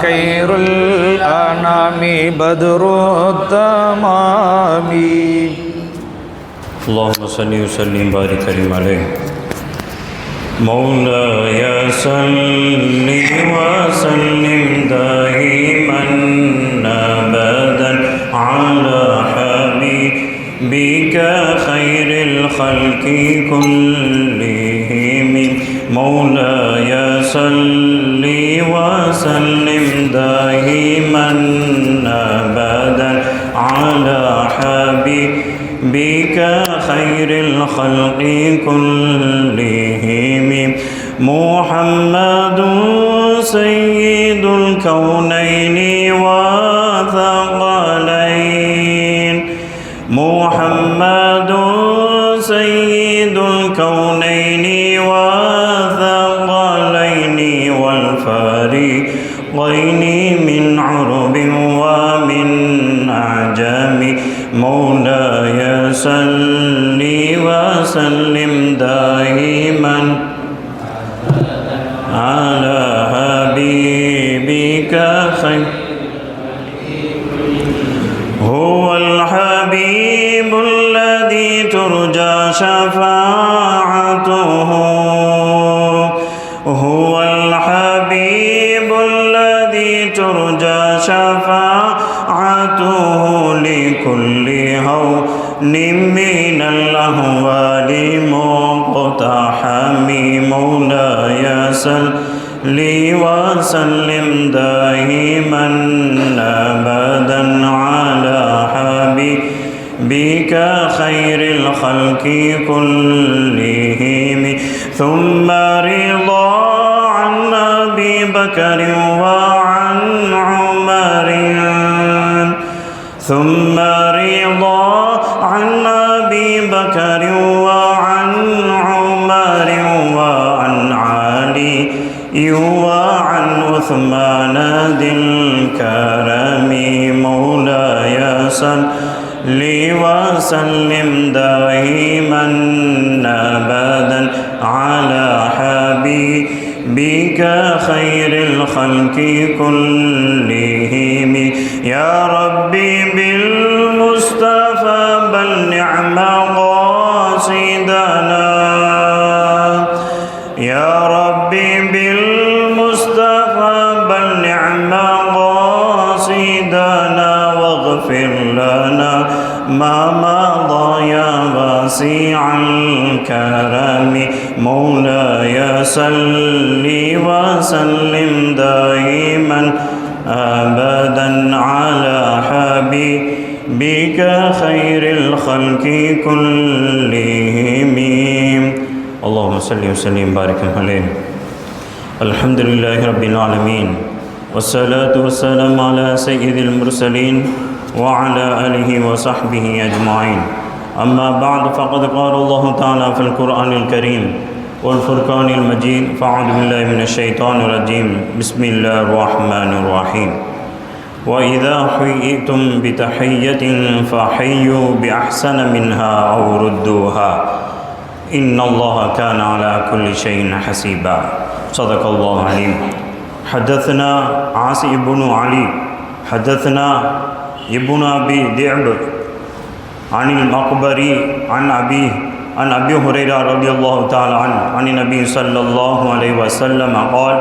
خير الأنام بدر التمام. اللهم صل وسلم وبارك عليه. مولاي صل وسلم دائما أبدا على حبيبك خير الخلق كلهم. مولاي صل وسلم دائما أبدا على حبيبك خير الخلق كلهم. محمد سيد الكونين والثقلين. محمد سيد الكونين والثقلين والفريقين من عرب ومن أعجم. مولاي صل وسلم دائما على حبيبك خير. هو الحبيب الذي ترجى شفاعته. هو الحبيب الذي ترجى شفاعته لكل هون من الأهوال مقتحم. مولاي صل وسلم دائما أبدا على حبيبك خير الخلق كلهم. ثم رضا عن أبي بكر وعن عمر. ثم رضا عن أبي بكر وعن عمر وعن علي وعن عثمان ذي الكرم. مولاي صل وسلم دائما أبدا على حبيبك خير الخلق كلهم. يا ربي بالمصطفى بلغ مقاصدنا. يا ربي بالمصطفى بلغ مقاصدنا واغفر لنا ما مضى يا واسع الكرم. مولاي صل وسلم دائما أبدا على حبيبك خير الخلق كلهم. اللهم صل وسلم وبارك عليه. الحمد لله رب العالمين والصلاة والسلام على سيد المرسلين وعلى آله وصحبه أجمعين. أما بعد فقد قال الله تعالى في القرآن الكريم والفرقان المجيد. فأعوذ بالله من الشيطان الرجيم. بسم الله الرحمن الرحيم. وإذا حييتم بتحية فحيوا بأحسن منها أو ردوها إن الله كان على كل شيء حسيبا. صدق الله العليم. حدثنا عاصي بن علي حدثنا ابن أبي ذئب عن المقبري عن أبي هريرة رضي الله تعالى عنه عن النبي صلى الله عليه وسلم قال: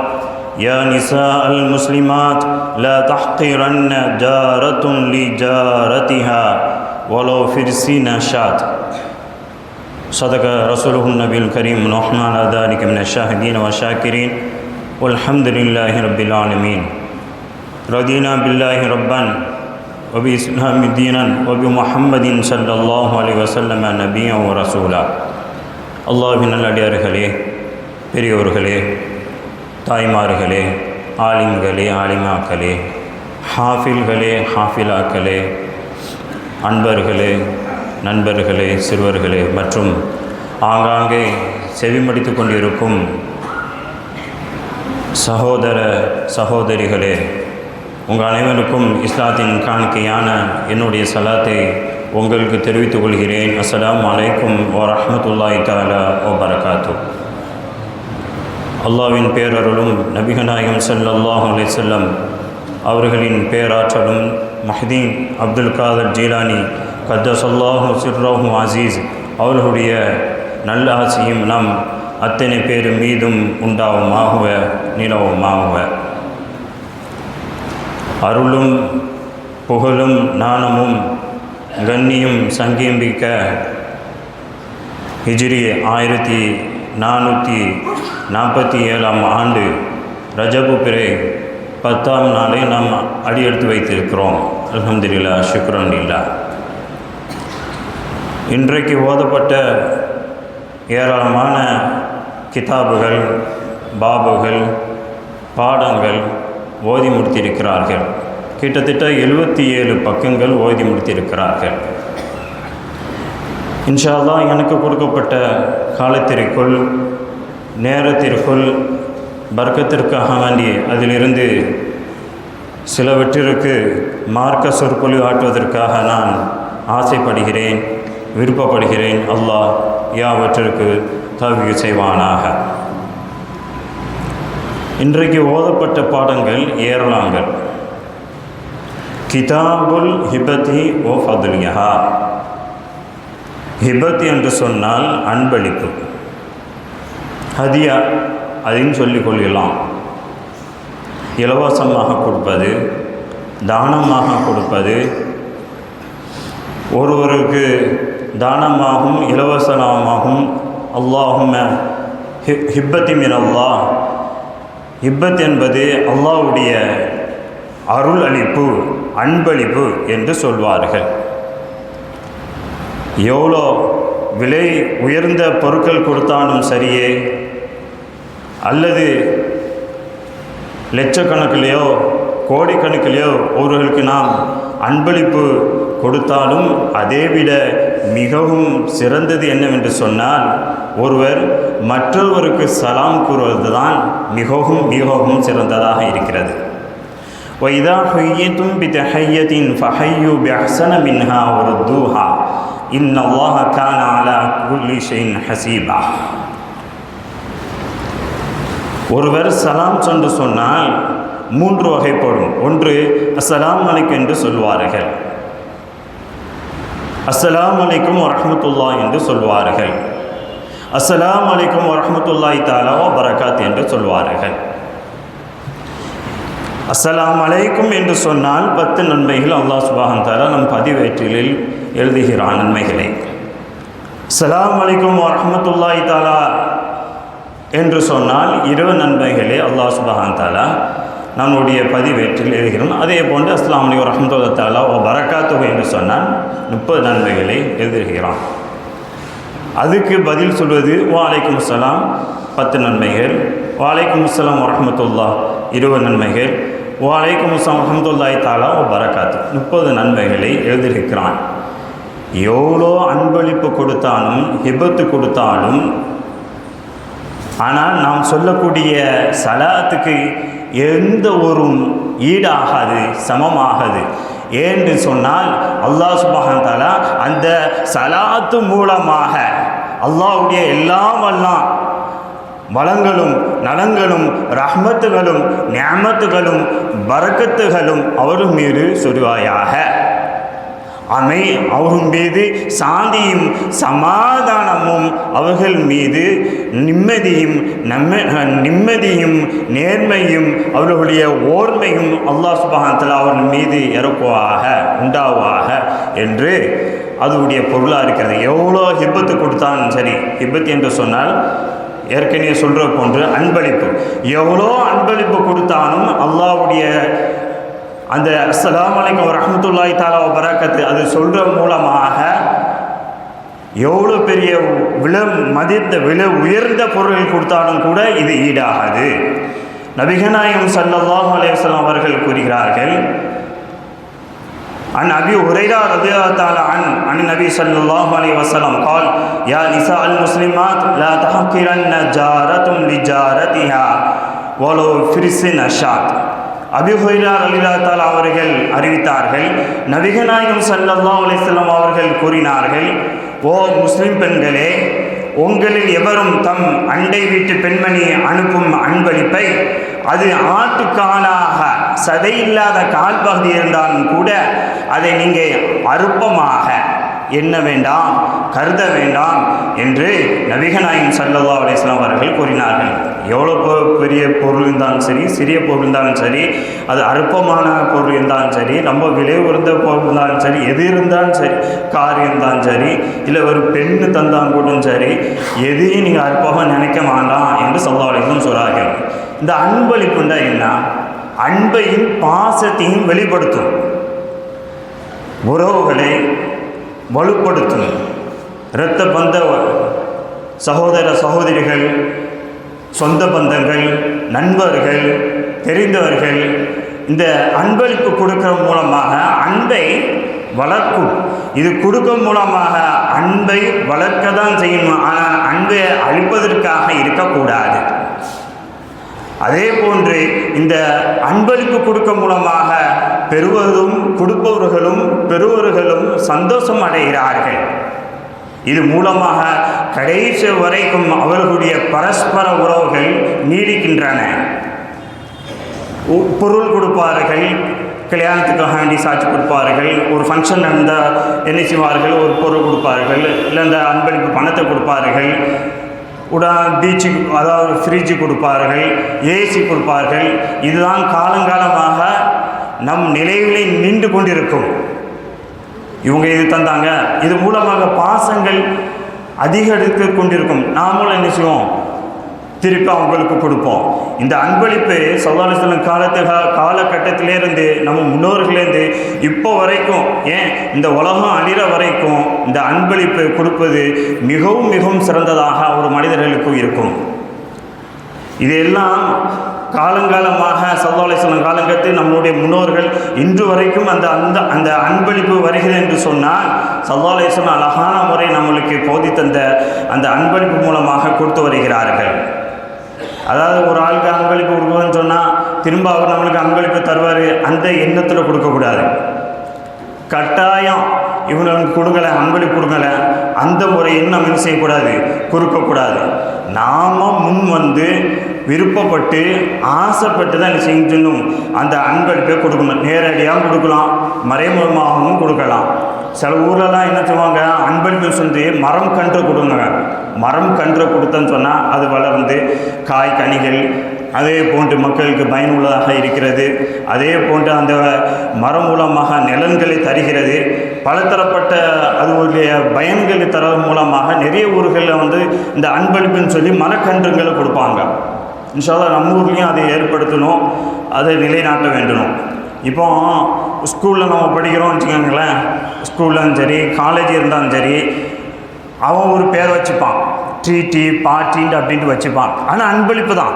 يا نساء المسلمات لا تحقرن جارة لجارتها ولو فرسين شاة. صدق رسوله النبي الكريم ونحن على ذلك من الشاهدين والشاكرين والحمد لله رب العالمين. رضينا بالله ربا وبإسلام دينا وبمحمد صلى الله عليه وسلم نبيا ورسولا. அல்லாஹ்வின் நல்லடியார்களே, பெரியோர்களே, தாய்மார்களே, ஆலிம்களே, ஆலிமாக்களே, ஹாஃபில்களே, ஹாஃபிலாக்களே, அன்பர்களே, நண்பர்களே, சிறுவர்களே மற்றும் ஆங்காங்கே செவிமடித்து கொண்டிருக்கும் சகோதர சகோதரிகளே, உங்கள் அனைவருக்கும் இஸ்லாத்தின் காணிக்கையான என்னுடைய சலாத்தை உங்களுக்கு தெரிவித்துக் கொள்கிறேன். அஸ்ஸலாமு அலைக்கும் வரஹ்மத்துல்லாஹி தஆலா வபரகாத்துஹு. அல்லாஹ்வின் பேரருளும் நபிகள் நாயகம் ஸல்லல்லாஹு அலைஹி வஸல்லம் அவர்களின் பேராற்றலும் மஹ்தீன் அப்துல் காதர் ஜீலானி கத்தஸல்லாஹு சிர்ரஹு அசீஸ் அவர்களுடைய நல்ல ஆசையும் நம் அத்தனை பேர் மீதும் உண்டாவுமாகுவ நிலவுமாகுவ. அருளும் புகழும் நாணமும் கண்ணியும் சங்கீம்பிக்க ஹிஜ்ரி 1447 ஆண்டு ரஜபு பிறை 10ஆம் நாளை நாம் அடியெடுத்து வைத்திருக்கிறோம். அல்ஹம்துலில்லாஹ், ஷுக்ரன் லில்லாஹ். இன்றைக்கு ஓதப்பட்ட ஏராளமான கிதாபுகள், பாபுகள், பாடங்கள் ஓதி முடித்திருக்கிறார்கள். கிட்டத்தட்ட 77 பக்கங்கள் ஓதி முடித்திருக்கிறார்கள். இன்ஷா அல்லாஹ் எனக்கு கொடுக்கப்பட்ட காலத்திற்குள், நேரத்திற்குள் பர்க்கத்திற்காக வேண்டி அதிலிருந்து சிலவற்றிற்கு மார்க்க சொற்பொழிவு ஆற்றுவதற்காக நான் ஆசைப்படுகிறேன், விருப்பப்படுகிறேன். அல்லாஹ் யாவற்றிற்கு தௌஃபீக் செய்வானாக. இன்றைக்கு ஓதப்பட்ட பாடங்கள் ஏராளங்கள். கிதாபுல் ஹிபதி ஓ ஃபதுலிஹா. ஹிபத் என்று சொன்னால் அன்பளிப்பு, ஹதியா அதையும் சொல்லிக் கொள்ளலாம். இலவசமாக கொடுப்பது, தானமாக கொடுப்பது. ஒருவருக்கு தானமாகவும் இலவசமாகவும் அல்லாஹும்ம ஹிப்பத்தி மின் அல்லாஹ். ஹிப்பத் என்பது அல்லாஹ்வுடைய அருள் அளிப்பு, அன்பளிப்பு என்று சொல்வார்கள். எவ்வளோ விலை உயர்ந்த பொருட்கள் கொடுத்தாலும் சரியே, அல்லது லட்சக்கணக்கிலேயோ கோடிக்கணக்கிலேயோ ஒருவர்களுக்கு நாம் அன்பளிப்பு கொடுத்தாலும் அதைவிட மிகவும் சிறந்தது என்னவென்று சொன்னால், ஒருவர் மற்றொருவருக்கு சலாம் கூறுவது தான் மிகவும் மிகவும் சிறந்ததாக இருக்கிறது. وَإِذَا حُيِّيتُمْ بِتَحِيَّةٍ فَحَيُّوا بِأَحْسَنَ مِنْهَا وَرُدُّوهَا إِنَّ اللَّهَ كَانَ عَلَى كُلِّ شَيْءٍ حَسِيبًا. ஒருவர் சலாம் என்று சொன்னால் 3 வகைப்படும். ஒன்று, அஸ்ஸலாமு அலைக்கும் என்று சொல்வார்கள். அஸ்ஸலாமு அலைக்கும் வரஹ்மத்துல்லாஹி என்று சொல்வார்கள். அஸ்ஸலாமு அலைக்கும் வரஹ்மத்துல்லாஹி தஆலா வ பரகாத் என்று சொல்வார்கள். அஸ்ஸலாமு அலைக்கும் என்று சொன்னால் 10 நன்மைகள் அல்லாஹ் சுப்ஹானஹு தஆலா நம் பதிவேற்றிலில் எழுதுகிறான் நன்மைகளை. அஸ்ஸலாமு அலைக்கும் வரஹ்மத்துல்லாஹி தஆலா என்று சொன்னால் 20 நன்மைகளே அல்லாஹ் சுப்ஹானஹு தஆலா நம்முடைய பதிவேற்றில் எழுதுகிறோம். அதே போன்று அஸ்ஸலாமு அலைக்கும் வரஹ்மத்துல்லாஹி தஆலா வ பரகாத்துஹு என்று சொன்னால் 30 நன்மைகளை எழுதுகிறான். அதுக்கு பதில் சொல்வது வலைக்கும் அஸ்ஸலாம் 10 நன்மைகள், வலைக்கும் அஸ்ஸலாம் வரஹ்மத்துல்லாஹ் 20 நன்மைகள், வலைக்கும் அஸ்ஸலாம் வரஹ்மத்துல்லாஹி தஆலா வ பரகாத்து 30 நன்மைகளை எழுதியிருக்கிறான். எவ்வளோ அன்பளிப்பு கொடுத்தாலும், ஹிபத்து கொடுத்தாலும், ஆனால் நாம் சொல்லக்கூடிய சலாத்துக்கு எந்த ஒரு ஈடாகாது, சமமாகாது. ஏன்னு சொன்னால் அல்லாஹ் சுப்ஹானஹு தஆலா அந்த சலாத்து மூலமாக அல்லாஹ்வுடைய எல்லாம் வளங்களும் நலங்களும் ரஹ்மத்துகளும் நிஅமத்துகளும் பரக்கத்துகளும் அவர் மீது சொருவாயாக. அவர்கள் மீது சாந்தியும் சமாதானமும், அவர்கள் மீது நிம்மதியும் நேர்மையும் அவர்களுடைய ஓர்மையும் அல்லாஹ் சுப்ஹானஹு தஆலா அவர்கள் மீது இறக்குவாக, உண்டாவாக என்று அதுடைய பொருளாக இருக்கிறது. எவ்வளோ ஹிப்பத்து கொடுத்தாலும் சரி, ஹிப்பத் என்று சொன்னால் ஏற்கனவே சொல்கிற போன்று அன்பளிப்பு. எவ்வளோ அன்பளிப்பு கொடுத்தாலும் அல்லாஹ்வுடைய அந்த அஸ்ஸலாமு அலைக்கும் வரஹ்மத்துல்லாஹி தஆலா வ பரகாத்து அது சொல்கிற மூலமாக எவ்வளோ பெரிய விலை உயர்ந்த பொருட்கள் கொடுத்தாலும் கூட இது ஈடாகாது. நபிகள் நாயகம் ஸல்லல்லாஹு அலைஹி வஸல்லம் அவர்கள் கூறுகிறார்கள், عن أبي هريرة رضي الله تعالى عن النبي صلى الله عليه وسلم قال يا نساء المسلمات لا تحقرن جارة لجارتها ولو فرس نشاط. அபூ ஹுரைரா ரலியல்லாஹு தஆலா அவர்கள் அறிவித்தார்கள், நபிகள் நாயகம் ஸல்லல்லாஹு அலைஹி வஸல்லம் அவர்கள் கூறினார்கள், ஓ முஸ்லிம் பெண்களே, உங்களில் எவரும் தம் அண்டை வீட்டு பெண்மணி அனுப்பும் அன்பளிப்பை, அது ஆட்டுக்காலாக சதையில்லாத கால் பகுதி இருந்தாலும் கூட அதை நீங்கள் அற்பமாக எண்ண வேண்டாம், கருத வேண்டாம் என்று நபிகள் நாயகம் ஸல்லல்லாஹு அலைஹி வஸல்லம் அவர்கள் கூறினார்கள். எவ்வளோ பெரிய பொருள் இருந்தாலும் சரி, சிறிய பொருள் இருந்தாலும் சரி, அது அற்பமான பொருள் இருந்தாலும் சரி, ரொம்ப விலை உயர்ந்த பொருள் இருந்தாலும் சரி, எது இருந்தாலும் சரி, கார் இருந்தாலும் சரி, இல்லை ஒரு பெண்ணு தந்தான் கூடும் சரி, எதையும் நீங்கள் அற்பமாக நினைக்க வேண்டாம் என்று ஸல்லல்லாஹு அலைஹி வஸல்லம் சொல்கிறார்கள். இந்த அன்பளிப்புண்டா என்ன? அன்பையும் பாசத்தையும் வெளிப்படுத்தும், உறவுகளை வலுப்படுத்தும். இரத்த பந்த சகோதர சகோதரிகள், சொந்த பந்தங்கள், நண்பர்கள், தெரிந்தவர்கள் இந்த அன்பளிப்பு கொடுக்கிற மூலமாக அன்பை வளர்க்கும். இது கொடுக்க மூலமாக அன்பை வளர்க்க தான் செய்யணும், ஆனால் அன்பை அழிப்பதற்காக இருக்கக்கூடாது. அதே போன்று இந்த அன்பளிப்பு கொடுக்க மூலமாக பெறுவதும் கொடுப்பவர்களும் பெறுவர்களும் சந்தோஷம் அடைகிறார்கள். இது மூலமாக கடைசி வரைக்கும் அவர்களுடைய பரஸ்பர உறவுகள் நீடிக்கின்றன. பொருள் கொடுப்பார்கள், கல்யாணத்துக்காக வேண்டி சாட்சி கொடுப்பார்கள், ஒரு ஃபங்க்ஷன் நடந்தால் என்ன செய்வார்கள், ஒரு பொருள் கொடுப்பார்கள், இல்லை அந்த அன்பளிப்பு பணத்தை கொடுப்பார்கள், பீச்சுக்கு அதாவது ஃப்ரிட்ஜு கொடுப்பார்கள், ஏசி கொடுப்பார்கள். இதுதான் காலங்காலமாக நம் நிலையிலே நின்று கொண்டிருக்கும். இவங்க இது தந்தாங்க, இது மூலமாக பாசங்கள் அதிகரித்து கொண்டிருக்கும். நாமளும் என்ன செய்வோம், திருப்பி அவங்களுக்கு கொடுப்போம். இந்த அன்பளிப்பு ஸல்லல்லாஹு அலைஹி வஸல்லம் காலகட்டத்திலேருந்து நம்ம முன்னோர்களேருந்து இப்போ வரைக்கும், ஏன் இந்த உலகம் அழிகிற வரைக்கும் இந்த அன்பளிப்பு கொடுப்பது மிகவும் மிகவும் சிறந்ததாக ஒரு மனிதர்களுக்கு இருக்கும். இதெல்லாம் காலங்காலமாக ஸல்லல்லாஹு அலைஹி வஸல்லம் காலகட்டத்தில் நம்மளுடைய முன்னோர்கள் இன்று வரைக்கும் அந்த அந்த அந்த அன்பளிப்பு வருகிறது என்று சொன்னால் ஸல்லல்லாஹு அலைஹி வஸல்லம் அழகான முறை நம்மளுக்கு போதித்தந்த அந்த அன்பளிப்பு மூலமாக கொடுத்து வருகிறார்கள். அதாவது ஒரு ஆளுக்கு அன்பளிப்பு கொடுக்குன்னு சொன்னால் திரும்ப அவர் நம்மளுக்கு அன்பளிப்பு தருவார், அந்த எண்ணத்தில் கொடுக்கக்கூடாது. கட்டாயம் இவங்களுக்கு கொடுக்கலை, அன்பளிப்பு கொடுக்கலை, அந்த முறையை நம்ம என்ன செய்யக்கூடாது, கொடுக்கக்கூடாது. நாம் முன் வந்து விருப்பப்பட்டு ஆசைப்பட்டு தான் என்ன செஞ்சணும், அந்த அன்பளிப்பை கொடுக்கணும். நேரடியாக கொடுக்கலாம், மறைமுகமாகவும் கொடுக்கலாம். சில ஊரெல்லாம் என்ன செய்வாங்க, அன்பளிப்பு சொல்லி மரம் கன்று கொடுங்க. மரம் கன்று கொடுத்தன்னு சொன்னால் அது வளர்ந்து காய் கனிகள் அதே போன்று மக்களுக்கு பயனுள்ளதாக இருக்கிறது. அதே போன்று அந்த மரம் மூலமாக நிலன்களை தருகிறது. பலதரப்பட்ட அதுடைய பயன்களை தர மூலமாக நிறைய ஊர்களில் வந்து இந்த அன்பளிப்புன்னு சொல்லி மரக்கன்றுகளை கொடுப்பாங்க. இன்ஷா அல்லாஹ் நம்ம ஊர்லேயும் அதை ஏற்படுத்தணும், அதை நிலைநாட்ட வேண்டணும். இப்போ ஸ்கூலில் நம்ம படிக்கிறோம்னு வச்சுக்கோங்களேன், ஸ்கூல்லும் சரி காலேஜ் இருந்தாலும் சரி, அவன் ஒரு பேர் வச்சுப்பான், டிடி பாட்டின்ட்டு அப்படின்ட்டு வச்சுப்பான். ஆனால் அன்பளிப்பு தான்,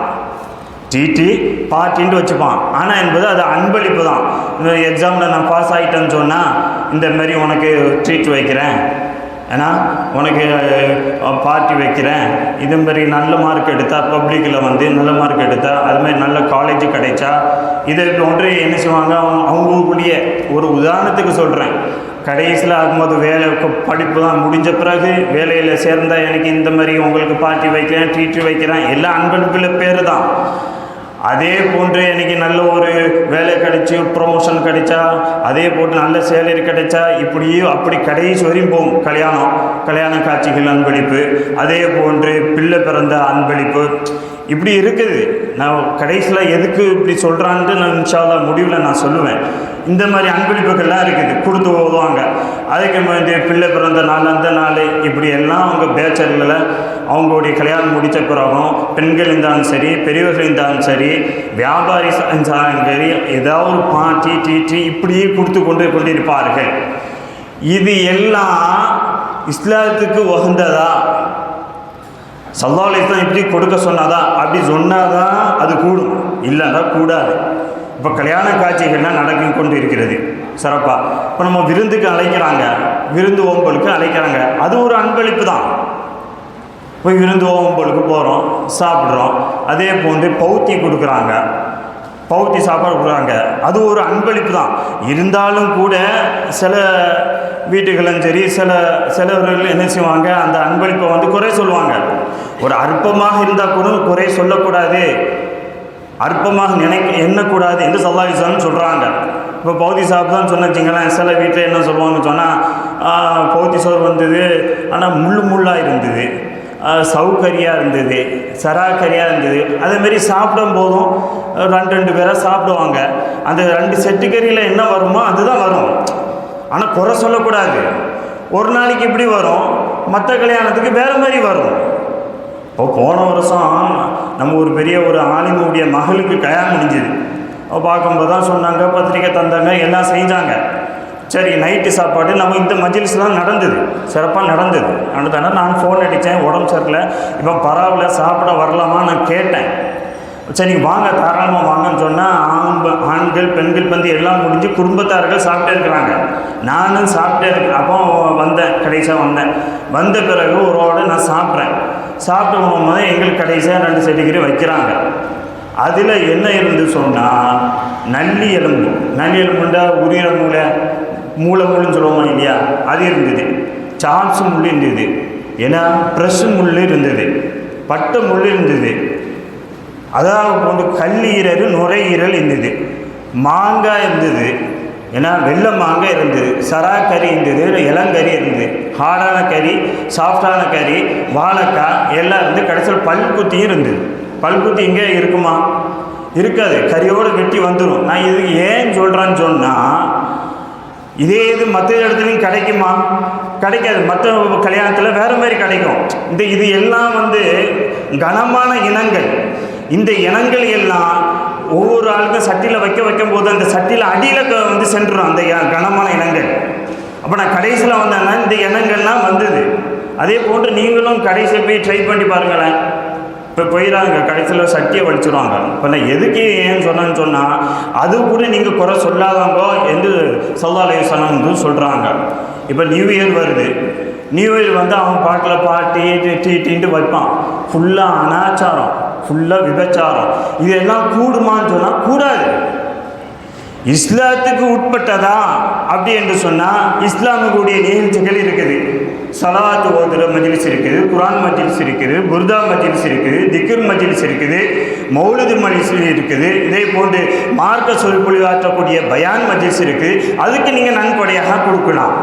டிடி பாட்டின்ட்டு வச்சுப்பான். ஆனால் என்பது அது அன்பளிப்பு தான். இந்த எக்ஸாமில் நான் பாஸ் ஆகிட்டேன்னு சொன்னால் இந்த மாதிரி உனக்கு ட்ரீட் வைக்கிறேன், ஏன்னா உனக்கு பார்ட்டி வைக்கிறேன், இது மாதிரி நல்ல மார்க் எடுத்தால் பப்ளிக்கில் வந்து நல்ல மார்க் எடுத்தால் அதுமாதிரி நல்ல காலேஜ் கிடைச்சா இதை போன்று என்ன செய்வாங்க, அவங்களுக்குரிய ஒரு உதாரணத்துக்கு சொல்கிறேன். கடைசியில் ஆகும்போது வேலை படிப்பு தான் முடிஞ்ச பிறகு வேலையில் சேர்ந்தால் எனக்கு இந்த மாதிரி உங்களுக்கு பார்ட்டி வைக்கிறேன், ட்ரீட் வைக்கிறேன், எல்லாம் அன்பளிப்பில் பேர் தான். அதே போன்று எனக்கு நல்ல ஒரு வேலை கிடைச்சி ப்ரொமோஷன் கிடைச்சா, அதே போட்டு நல்ல சேலரி கிடைச்சா, இப்படியே அப்படி கடைசி வரையும் போகும். கல்யாண காட்சிகள் அன்பளிப்பு, அதே போன்று பிள்ளை பிறந்த அன்பளிப்பு, இப்படி இருக்குது. நான் கடைசியில் எதுக்கு இப்படி சொல்கிறான்ட்டு நான் இன்ஷா அல்லாஹ் முடிவில் நான் சொல்லுவேன். இந்த மாதிரி அன்பளிப்புகள்லாம் இருக்குது, கொடுத்து ஓதுவாங்க. அதுக்கு வந்து பிள்ளை பிறந்த நாள் அந்த நாள் இப்படி எல்லாம் அவங்க பேச்சரில் அவங்களுடைய கல்யாணம் முடித்த பிறகும் பெண்கள் இருந்தாலும் சரி பெரியவர்கள் இருந்தாலும் சரி வியாபாரி இருந்தாலும் சரி ஏதாவது ஒரு பாட்டி டீட்டி இப்படியே கொடுத்து கொண்டிருப்பார்கள். இது எல்லாம் இஸ்லாத்துக்கு உகந்ததா? ஸல்லல்லாஹு அலைஹி வஸல்லம் இப்படி கொடுக்க சொன்னாதா? அப்படி சொன்னாதான் அது கூடும், இல்லைன்னா கூடாது. இப்போ கல்யாண காட்சிகள்லாம் நடந்து கொண்டு இருக்கிறது சிறப்பாக. இப்போ நம்ம விருந்துக்கு அழைக்கிறாங்க, விருந்து ஓம்பலுக்கு அழைக்கிறாங்க, அது ஒரு அன்பளிப்பு தான். போய் விருந்து ஓம்பலுக்கு போகிறோம், சாப்பிட்றோம். அதே போன்று பௌத்தி கொடுக்குறாங்க, பௌத்தி சாப்பாடு கொடுக்குறாங்க. அது ஒரு அன்பளிப்பு தான். இருந்தாலும் கூட சில வீட்டுகளும் சரி, சிலவர்கள் என்ன செய்வாங்க, அந்த அன்பளிப்பை வந்து குறை சொல்லுவாங்க. ஒரு அற்பமாக இருந்தால் கூட குறை சொல்லக்கூடாது, அற்பமாக எண்ணக்கூடாது என்று ஸல்லல்லாஹு அலைஹி வஸல்லம் சொல்கிறாங்க. இப்போ பௌத்தி சாப்பிட்டு தான் சொன்னீங்களேன், சில வீட்டில் என்ன சொல்லுவாங்கன்னு சொன்னால், பௌத்தி சோறு வந்தது ஆனால் முள்ளாக இருந்தது, சவுக்கரியாக இருந்தது, சராக்கரியாக இருந்தது. அதேமாரி சாப்பிடும் போதும் ரெண்டு பேராக சாப்பிடுவாங்க. அந்த 2 செட்டு கறியில் என்ன வருமோ அதுதான் வரும். ஆனால் குறை சொல்லக்கூடாது. ஒரு நாளைக்கு இப்படி வரும், மற்ற கல்யாணத்துக்கு வேறு மாதிரி வரும். இப்போ போன வருஷம் நம்ம ஒரு பெரிய ஒரு ஆலிமுடைய மகளுக்கு கல்யாணம் முடிஞ்சுது. பார்க்கும்போது தான் சொன்னாங்க, பத்திரிக்கை தந்தாங்க, எல்லாம் செஞ்சாங்க. சரி, நைட்டு சாப்பாடு நம்ம இந்த மஜ்லிஸ்லாம் நடந்தது, சிறப்பாக நடந்தது. நான் ஃபோன் அடித்தேன், உடம்பு சரியில்லை, இப்போ பரவாயில்ல சாப்பிட வரலாமா நான் கேட்டேன். சரி வாங்க, தாராளமாக வாங்கன்னு சொன்னால் ஆண்கள் பெண்கள் வந்து எல்லாம் முடிஞ்சு குடும்பத்தார்கள் சாப்பிட்டே இருக்கிறாங்க. நானும் சாப்பிட்டே இருக்கேன். அப்போ வந்தேன், கடைசியாக வந்த பிறகு ஒருவோடு நான் சாப்பிட்றேன். சாப்பிட்டு போகும்போது எங்களுக்கு கடைசியாக 2 செட்டுக்கறி வைக்கிறாங்க. அதில் என்ன இருந்து சொன்னால், நல்லி எலும்புண்டா உரியிற மூளை முள்ளுன்னு சொல்லுவோம் இல்லையா, அது இருந்தது. சாப்ஸ் முள் இருந்தது, ஏன்னா ப்ரெஷ் முள் இருந்தது, பட்டை முள் இருந்தது, அதாவது போன்று கல்லீரல் நுரையீரல் இருந்தது, மாங்காய் இருந்தது, ஏன்னா வெள்ளை மாங்காய் இருந்தது, சராக்கறி இருந்தது, இளங்கறி இருந்தது, ஹார்டான கறி, சாஃப்டான கறி, வாழைக்காய் எல்லாம் இருந்து. கடைசியில் பல்குத்தியும் இருந்தது. பல்குத்தி இங்கே இருக்குமா? இருக்காது, கறியோடு வெட்டி வந்துடும். நான் இதுக்கு ஏன் சொல்கிறேன்னு சொன்னால், இதே இது மற்ற இடத்துலையும் கிடைக்குமா? கிடைக்காது. மற்ற கல்யாணத்தில் வேறு மாதிரி கிடைக்கும். இது எல்லாம் வந்து கனமான இனங்கள். இந்த இனங்கள் எல்லாம் ஒவ்வொரு ஆளுக்கும் சட்டியில் வைக்கும் போது அந்த சட்டியில் அடியில் வந்து சென்றுடும் அந்த கனமான இனங்கள். அப்போ நான் கடைசியில் வந்தேன்னா இந்த இனங்கள்லாம் வந்தது. அதே போன்று நீங்களும் கடைசியில் போய் ட்ரை பண்ணி பாருங்களேன். இப்போ போயிடாங்க, கடைசியில் சட்டியை வலிச்சுருவாங்க. இப்போ நான் எதுக்கு ஏன்னு சொன்னேன்னு அது கூட நீங்கள் குறை சொல்லாதவங்க என்று ஸல்லல்லாஹு அலைஹி வஸல்லம் சொல்கிறாங்க. இப்போ நியூ இயர் வருது. நியூ இயர் வந்து அவன் பாட்டில் பாட்டி டீன்ட்டு வைப்பான். ஃபுல்லாக அனாச்சாரம், ஃபுல்லாக விபச்சாரம். இதெல்லாம் கூடுமான்னு சொன்னால் கூடாது. இஸ்லாத்துக்கு உட்பட்டதா அப்படி என்று சொன்னால் இஸ்லாமுடைய நிகழ்ச்சிகள் இருக்குது. சலாத்து ஓதுற மஜ்லிஸ் இருக்குது, குரான் மஜ்லிஸ் இருக்குது, புர்தா மஜ்லிஸ் இருக்குது, திக்ர் மஜ்லிஸ் இருக்குது, மௌலிது மஜ்லிஸ் இருக்குது. இதே போன்று மார்க்க சொற்பொழிவாற்றக்கூடிய பயான் மஜ்லிஸ் இருக்குது. அதுக்கு நீங்கள் நன்கொடையாக கொடுக்கலாம்.